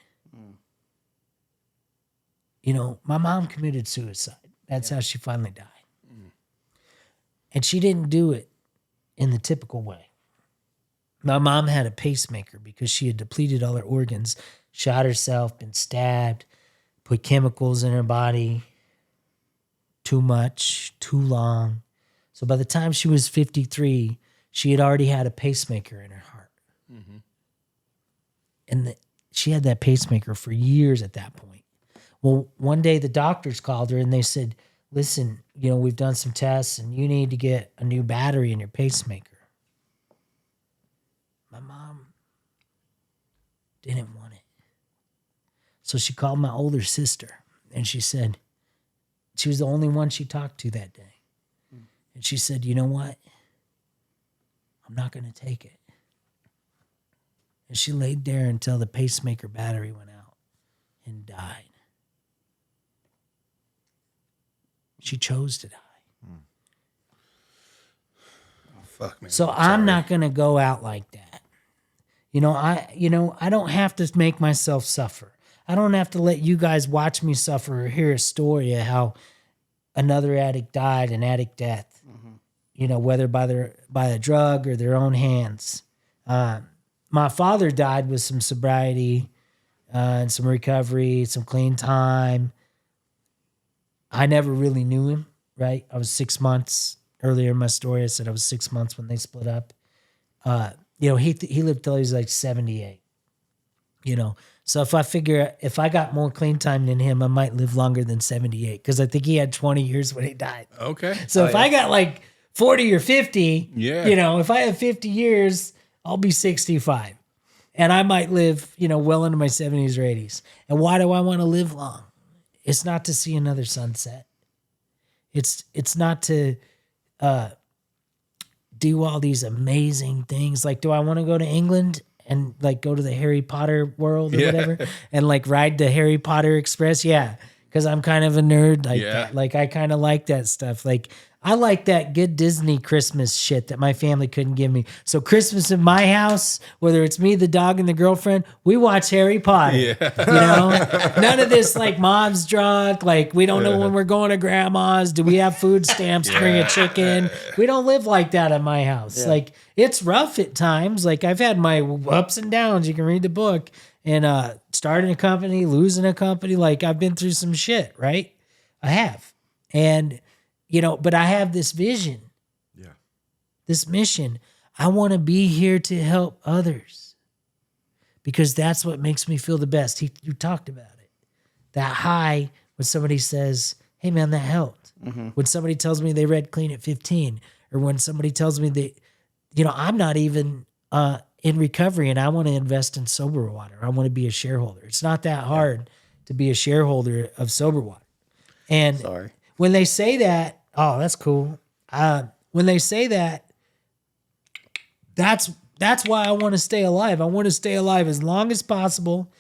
You know, my mom committed suicide. That's how she finally died. And she didn't do it in the typical way. My mom had a pacemaker because she had depleted all her organs, shot herself, been stabbed, put chemicals in her body, too much, too long. So by the time she was 53, she had already had a pacemaker in her heart. And she had that pacemaker for years at that point. Well, one day the doctors called her and they said, listen, you know, we've done some tests and you need to get a new battery in your pacemaker. My mom didn't want it. So she called my older sister and she said, she was the only one she talked to that day. And she said, you know what? I'm not going to take it. And she laid there until the pacemaker battery went out and died. She chose to die. Oh, fuck, man. So I'm not going to go out like that. You know, I don't have to make myself suffer. I don't have to let you guys watch me suffer or hear a story of how another addict died, an addict death. You know, whether by a drug or their own hands. My father died with some sobriety and some recovery, some clean time. I never really knew him, right? I was 6 months. Earlier in my story, I said I was 6 months when they split up. You know, he lived till he was like 78. You know, so if I got more clean time than him, I might live longer than 78 because I think he had 20 years when he died. Okay. So if I got like 40 or 50, Yeah. you know, if I have 50 years, I'll be 65. And I might live, you know, well into my 70s or 80s. And why do I want to live long? It's not to see another sunset. It's not to do all these amazing things. Like, do I want to go to England and like go to the Harry Potter world or whatever and like ride the Harry Potter Express? Yeah, because I'm kind of a nerd like that. Like, I kind of like that stuff. Like, I like that good Disney Christmas shit that my family couldn't give me. So Christmas in my house, whether it's me, the dog, and the girlfriend, we watch Harry Potter. You know, none of this like mom's drunk. Like, we don't know when we're going to grandma's. Do we have food stamps to bring a chicken? We don't live like that at my house. Like, it's rough at times. Like, I've had my ups and downs. You can read the book. And starting a company, losing a company. Like, I've been through some shit, right? I have. And you know, but I have this vision, this mission. I want to be here to help others because that's what makes me feel the best. You talked about it. That high when somebody says, hey, man, that helped. When somebody tells me they read clean at 15 or when somebody tells me they, you know, I'm not even in recovery and I want to invest in Sober Water. I want to be a shareholder. It's not that hard to be a shareholder of Sober Water. And when they say that, oh, that's cool. When they say that, that's why I want to stay alive. I want to stay alive as long as possible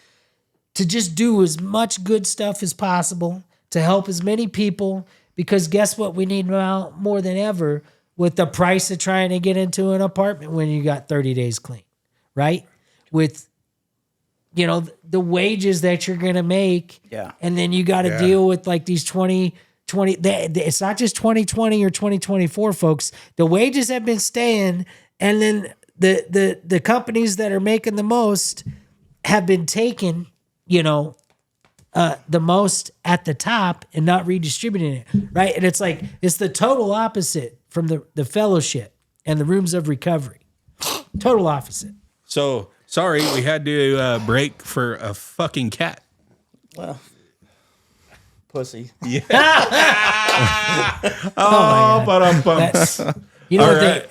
to just do as much good stuff as possible to help as many people, because guess what we need now more than ever with the price of trying to get into an apartment when you got 30 days clean, right? With, you know, the wages that you're going to make. Yeah. And then you got to deal with like these 20, it's not just 2020 or 2024, folks. The wages have been staying, and then the companies that are making the most have been taking, you know, the most at the top and not redistributing it, right? And it's like, it's the total opposite from the fellowship and the rooms of recovery. Total opposite. So sorry, we had to break for a fucking cat. Well, pussy. Yeah. Oh, ba-dum-bum. That's, you know All what right.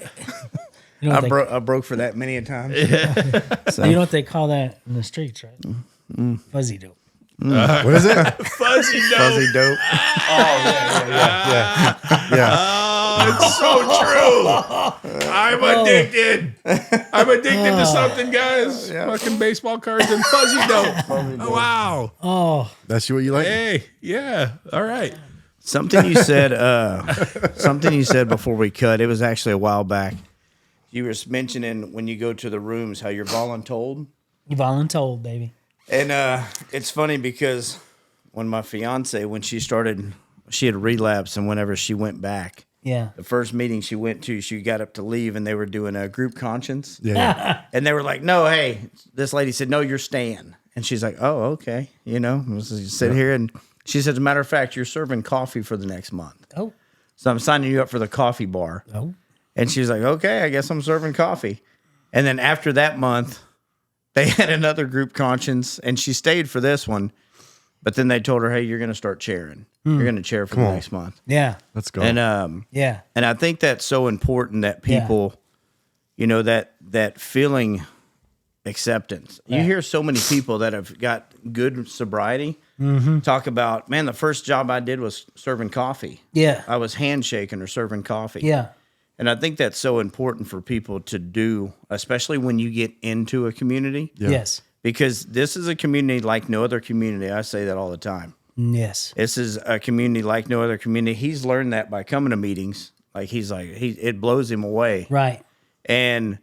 you know what they, I broke for that many a time. you know what they call that in the streets, right? Fuzzy dope. What is it? Fuzzy dope. Fuzzy dope. Yeah. Oh, it's so true. I'm addicted. I'm addicted to something, guys. Fucking baseball cards and fuzzy dope. Oh, wow. Oh, That's what you like? Hey, yeah. All right. Something you said. Something you said before we cut. It was actually a while back. You were mentioning when you go to the rooms how you're voluntold. you voluntold, baby. And it's funny because when my fiance, when she had relapsed, and whenever she went back, Yeah. the first meeting she went to, she got up to leave, and they were doing a group conscience. Yeah. And they were like, no, hey, this lady said, no, you're staying. And she's like, oh, okay. You know, sit here. And she said, as a matter of fact, you're serving coffee for the next month. Oh. So I'm signing you up for the coffee bar. Oh. And she's like, okay, I guess I'm serving coffee. And then after that month, they had another group conscience, and she stayed for this one. But then they told her, hey, you're going to start chairing. You're going to chair for the next month. Yeah. Let's go. And Yeah. and I think that's so important that people, you know, that feeling acceptance. You hear so many people that have got good sobriety talk about, man, the first job I did was serving coffee. Yeah. I was handshaking or serving coffee. Yeah. And I think that's so important for people to do, especially when you get into a community. Yeah. Yes. Because this is a community like no other community. I say that all the time. Yes. This is a community like no other community. He's learned that by coming to meetings. Like it blows him away. Right. And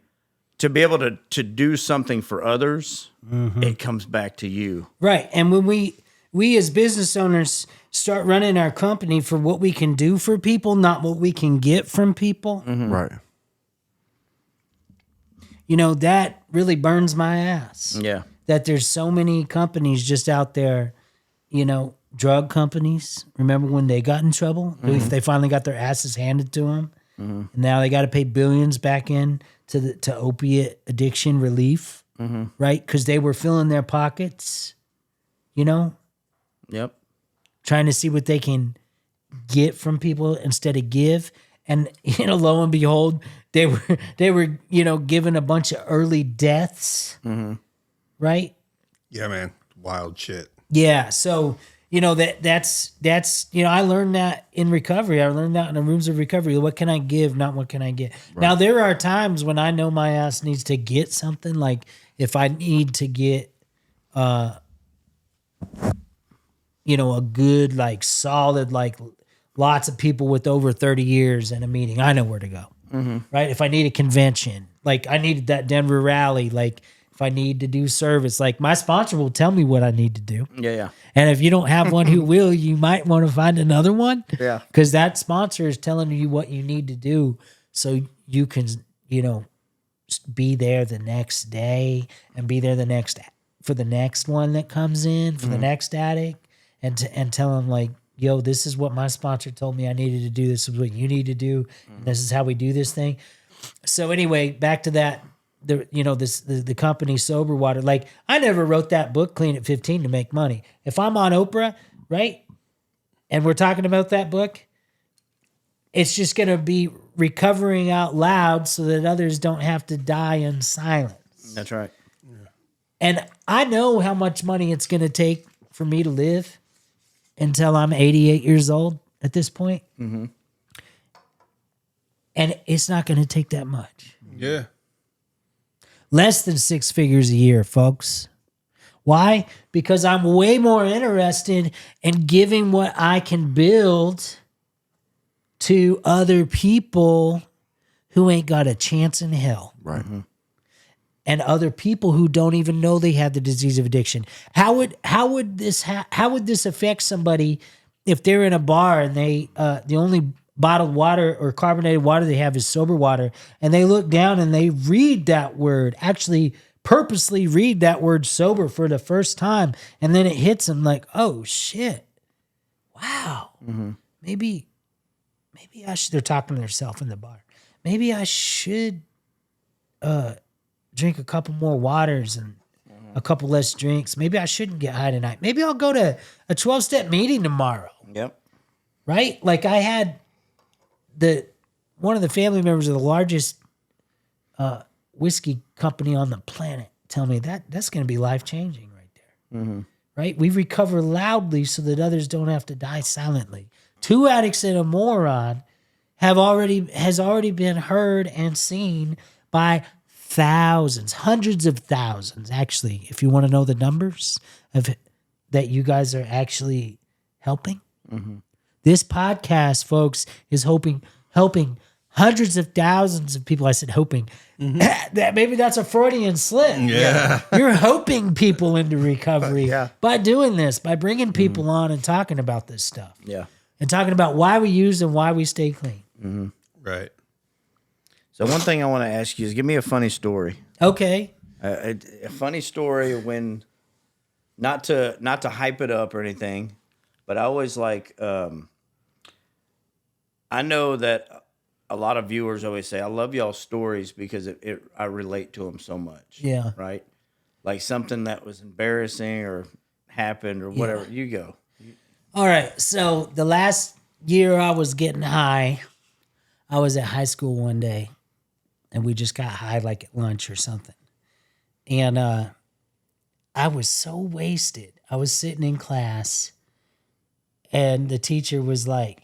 to be able to do something for others, it comes back to you. Right. And when we as business owners start running our company for what we can do for people, not what we can get from people, Right. you know, that really burns my ass. Yeah. That there's so many companies just out there, you know, drug companies. Remember when they got in trouble? They finally got their asses handed to them. And now they got to pay billions back in to opiate addiction relief, right? Because they were filling their pockets, you know, Yep. trying to see what they can get from people instead of give. And, you know, lo and behold, they were, you know, given a bunch of early deaths, right? Yeah, man. Wild shit. Yeah. So, you know, that's, you know, I learned that in recovery. I learned that in the rooms of recovery. What can I give? Not what can I get? Right. Now, there are times when I know my ass needs to get something. Like if I need to get, you know, a good, like solid, like lots of people with over 30 years in a meeting, I know where to go. Right. If I need a convention, like I needed that Denver rally, like if I need to do service, like my sponsor will tell me what I need to do. Yeah. Yeah. And if you don't have one who will, you might want to find another one. Yeah. Because that sponsor is telling you what you need to do so you can, you know, be there the next day and be there for the next one that comes in, for the next addict, and tell them like, yo, this is what my sponsor told me I needed to do. This is what you need to do. And this is how we do this thing. So anyway, back to that. The company Sober Water, like I never wrote that book Clean at 15 to make money. If I'm on Oprah, right, and we're talking about that book, it's just going to be recovering out loud so that others don't have to die in silence. That's right. And I know how much money it's going to take for me to live until I'm 88 years old at this point. And it's not going to take that much. Yeah. Less than 6 figures a year, folks. Why? Because I'm way more interested in giving what I can build to other people who ain't got a chance in hell. Right. And other people who don't even know they have the disease of addiction. How would this affect somebody if they're in a bar and they the only bottled water or carbonated water they have is sober water, and they look down and they read that word, actually purposely read that word sober for the first time, and then it hits them like, oh shit, wow, maybe I should. They're talking to themselves in the bar. Maybe I should drink a couple more waters and a couple less drinks. Maybe I shouldn't get high tonight. Maybe I'll go to a 12-step meeting tomorrow. Yep. Right? Like I had one of the family members of the largest whiskey company on the planet tell me that's going to be life-changing right there. Right? We recover loudly so that others don't have to die silently. 2 addicts and a moron has already been heard and seen by thousands, hundreds of thousands, actually, if you want to know the numbers of that you guys are actually helping. This podcast, folks, is helping hundreds of thousands of people. I said hoping. That maybe that's a Freudian slip. Yeah. You're hoping people into recovery Yeah. by doing this, by bringing people on and talking about this stuff. Yeah. And talking about why we use and why we stay clean. Right. So one thing I want to ask you is give me a funny story. Okay. A funny story when, not to hype it up or anything, but I always like, I know that a lot of viewers always say, I love y'all's stories because I relate to them so much. Yeah. Right? Like something that was embarrassing or happened or whatever. You go. All right. So the last year I was getting high, I was at high school one day and we just got high like at lunch or something. And I was so wasted. I was sitting in class and the teacher was like,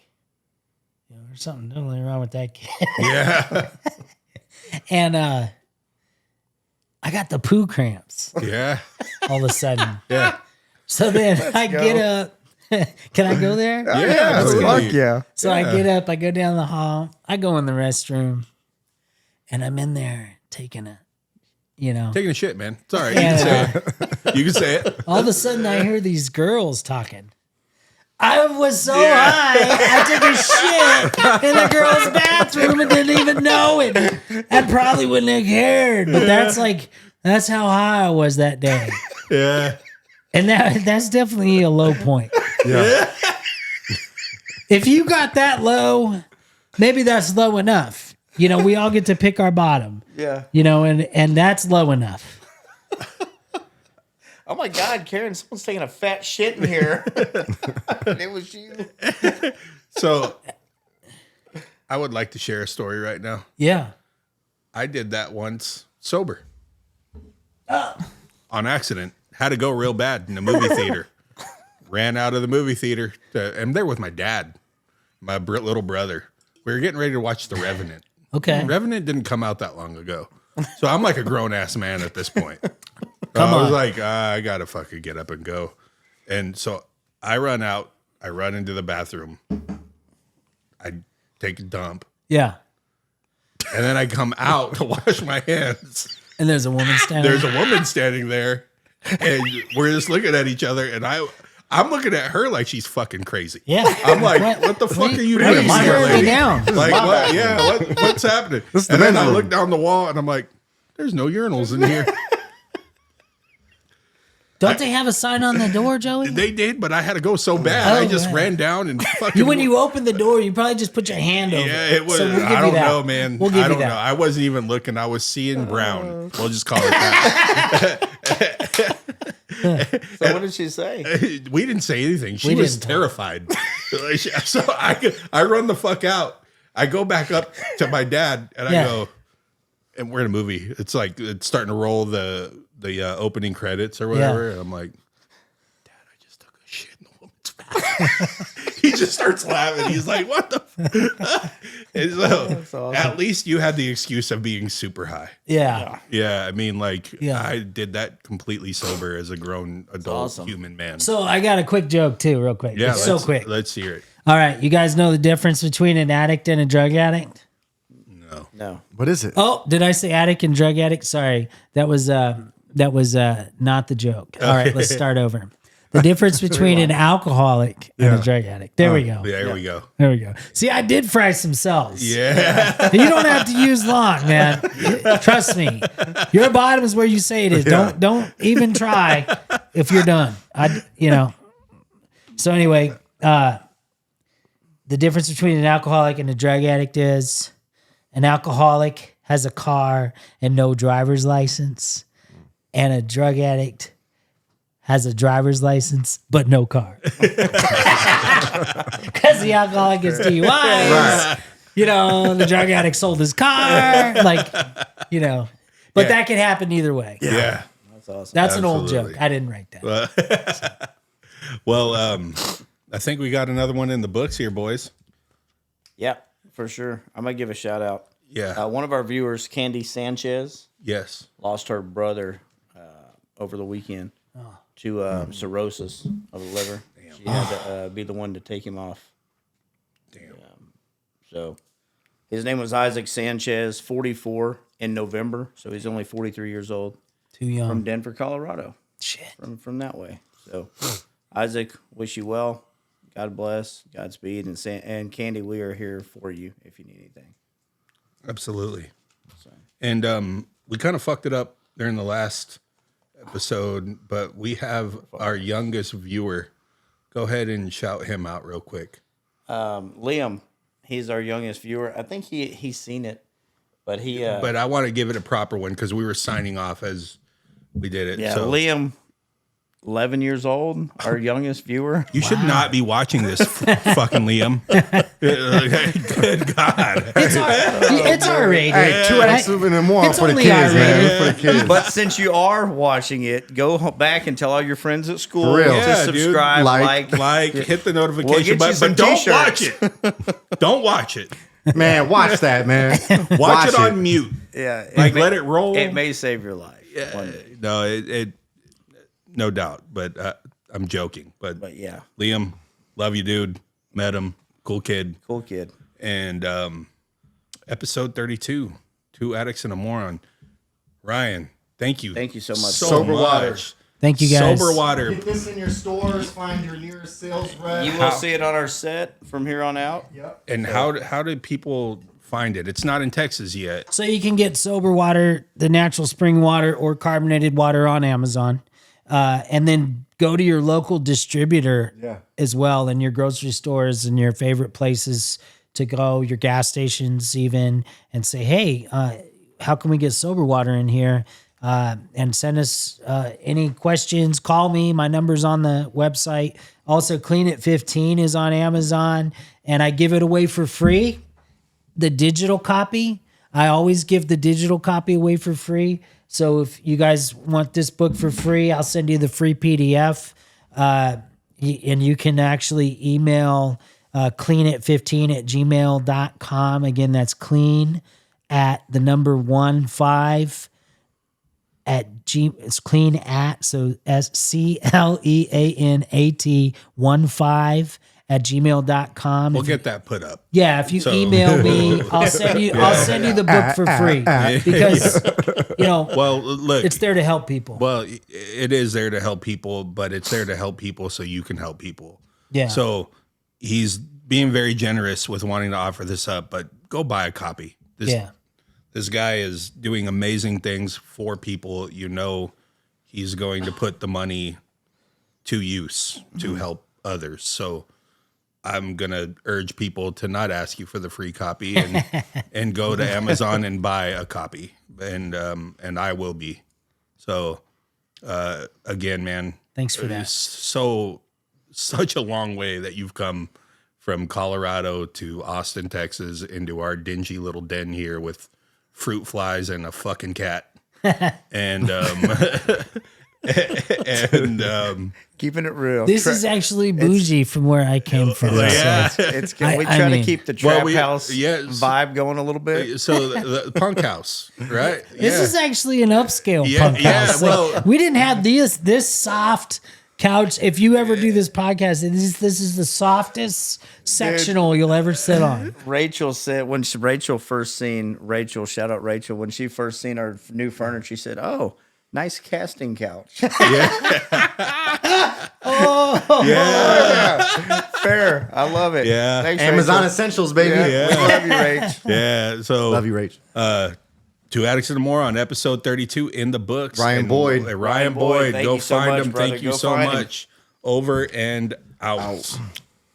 there's something totally wrong with that kid. Yeah. And I got the poo cramps Yeah. all of a sudden. Yeah. So then I get up. Can I go there? Yeah. Fuck yeah. So I get up, I go down the hall, I go in the restroom, and I'm in there taking a, Taking a shit, man. It's all right. You can say it. You can say it. all of a sudden I hear these girls talking. I was so high, I took a shit in the girls' bathroom and didn't even know it. I probably wouldn't have cared, but that's how high I was that day. Yeah. And that's definitely a low point. Yeah. If you got that low, maybe that's low enough. We all get to pick our bottom. Yeah. And that's low enough. Oh my God, Karen, someone's taking a fat shit in here. It was you. So I would like to share a story right now. Yeah. I did that once sober. On accident. Had to go real bad in the movie theater. Ran out of the movie theater. I'm there with my dad, my little brother. We were getting ready to watch The Revenant. Okay. Revenant didn't come out that long ago. So I'm like a grown-ass man at this point. Come I was on. like, I got to fucking get up and go. And so I run out. I run into the bathroom. I take a dump. Yeah. And then I come out to wash my hands. And there's a woman standing. There's a woman standing there. And we're just looking at each other. And I'm looking at her like she's fucking crazy. Yeah. I'm like, what the fuck are you Why are doing, you here, staring me lady? down? Like, what? Yeah, what's happening? This is the And then men's I room. look down the wall and I'm like, there's no urinals in here. Don't they have a sign on the door, Joey? They did, but I had to go so bad. I just man. ran down and fucking. When you open the door, you probably just put your hand over Yeah, it. it was. So we'll give I you don't that. know, man. We'll give I you don't know. that. I wasn't even looking. I was seeing brown. We'll just call it that. So what did she say? We didn't say anything. She We was didn't talk. terrified. So I run the fuck out. I go back up to my dad and Yeah. I go, and we're in a movie. It's like it's starting to roll the opening credits or whatever. And I'm like, Dad, I just took a shit in the woman's bathroom. He just starts laughing. He's like, what the? So at least you had the excuse of being super high. Yeah. Yeah, I mean, like, Yeah. I did that completely sober as a grown adult human man. So I got a quick joke too, real quick. yeah, It's so quick. Let's hear it. All right. You guys know the difference between an addict and a drug addict? No. What is it? Oh, did I say addict and drug addict? Sorry. That was not the joke. All right, let's start over. The difference between an alcoholic and a drug addict. There we go. There we go. There we go. See, I did fry some cells. Yeah. You don't have to use long, man. Trust me. Your bottom is where you say it is. Don't even try if you're done. So anyway, the difference between an alcoholic and a drug addict is an alcoholic has a car and no driver's license, and a drug addict has a driver's license but no car. Because the alcoholic gets DUIs. Right. The drug addict sold his car. But that could happen either way. Yeah. That's awesome. That's an old Absolutely. joke. I didn't write that. Well, I think we got another one in the books here, boys. Yeah, for sure. I'm going to give a shout out. Yeah. One of our viewers, Candy Sanchez, Yes. lost her brother over the weekend to cirrhosis of the liver. She had to be the one to take him off. Damn. So his name was Isaac Sanchez, 44 in November. So he's only 43 years old, Too young. from Denver, Colorado, Shit. from that way. So Isaac, wish you well. God bless. Godspeed. And Candy, we are here for you if you need anything. Absolutely. And we kind of fucked it up during the last episode, but we have our youngest viewer. Go ahead and shout him out real quick. Liam, he's our youngest viewer. I think he's seen it, but But I want to give it a proper one because we were signing off as we did it. yeah, So Liam, 11 years old, our youngest viewer. you should not be watching this, fucking Liam. Good God. It's R-rated. Hey, 2X and more It's for the only kids, man. R-rated. For the kids. But since you are watching it, go back and tell all your friends at school For real. to Yeah, dude. subscribe, Like- Hit the notification We'll get you button, some but don't t-shirts. watch it. Don't watch it. Man, watch that, man. Watch it on mute. Yeah, Let it roll. It may save your life. one day. No, it no doubt, but I'm joking. But yeah, Liam, love you, dude. Met him, cool kid. cool kid. And episode 32, 2 Addicts and a Moron. Ryan, thank you. Thank you so much. Sober water. Thank you, guys. Sober water. Get this in your stores. Find your nearest sales rep. You will see it on our set from here on out. Yep. And how did people find it? It's not in Texas yet. So you can get sober water, the natural spring water, or carbonated water on Amazon. And then go to your local distributor as well, and your grocery stores and your favorite places to go, your gas stations even, and say, hey, how can we get sober water in here? And send us any questions. Call me. My number's on the website. Also, Clean It 15 is on Amazon, and I give it away for free. The digital copy. I always give the digital copy away for free. So if you guys want this book for free, I'll send you the free PDF. And you can actually email cleanit15@gmail.com. Again, that's clean at the number 15 at G. It's clean at, so SCLEANAT 15@gmail.com. We'll get that put up. Yeah, if you email me, I'll send you the book for free because Well, look, it's there to help people. well, it is there to help people, but it's there to help people so you can help people. Yeah. So he's being very generous with wanting to offer this up, but go buy a copy. This guy is doing amazing things for people. He's going to put the money to use to help others. So I'm going to urge people to not ask you for the free copy and go to Amazon and buy a copy. And I will be. So again, man, Thanks for that. it's such a long way that you've come from Colorado to Austin, Texas, into our dingy little den here with fruit flies and a fucking cat. And And Keeping it real. This is actually bougie from where I came from. yeah. It's good. We I try mean- to keep the trap Well, house yes. vibe going a little bit. So the punk house, right? This is actually an upscale Yeah, punk yeah, house. well- we didn't have this soft couch. If you ever do this podcast, this is the softest sectional you'll ever sit on. Rachel said when Rachel first seen Rachel, shout out Rachel, when she first seen our new furniture, she said, "Oh, nice casting couch." Fair. I love it. Yeah. Thanks, Amazon Rachel. Essentials, baby. Yeah. We love you, Rach. Yeah. So Love you, Rach. Two Addicts and More on episode 32 in the books. Ryan And, Boyd. Ryan Boyd. Thank Go you so find much, him. brother. Thank you Go so find him. much. Over and out.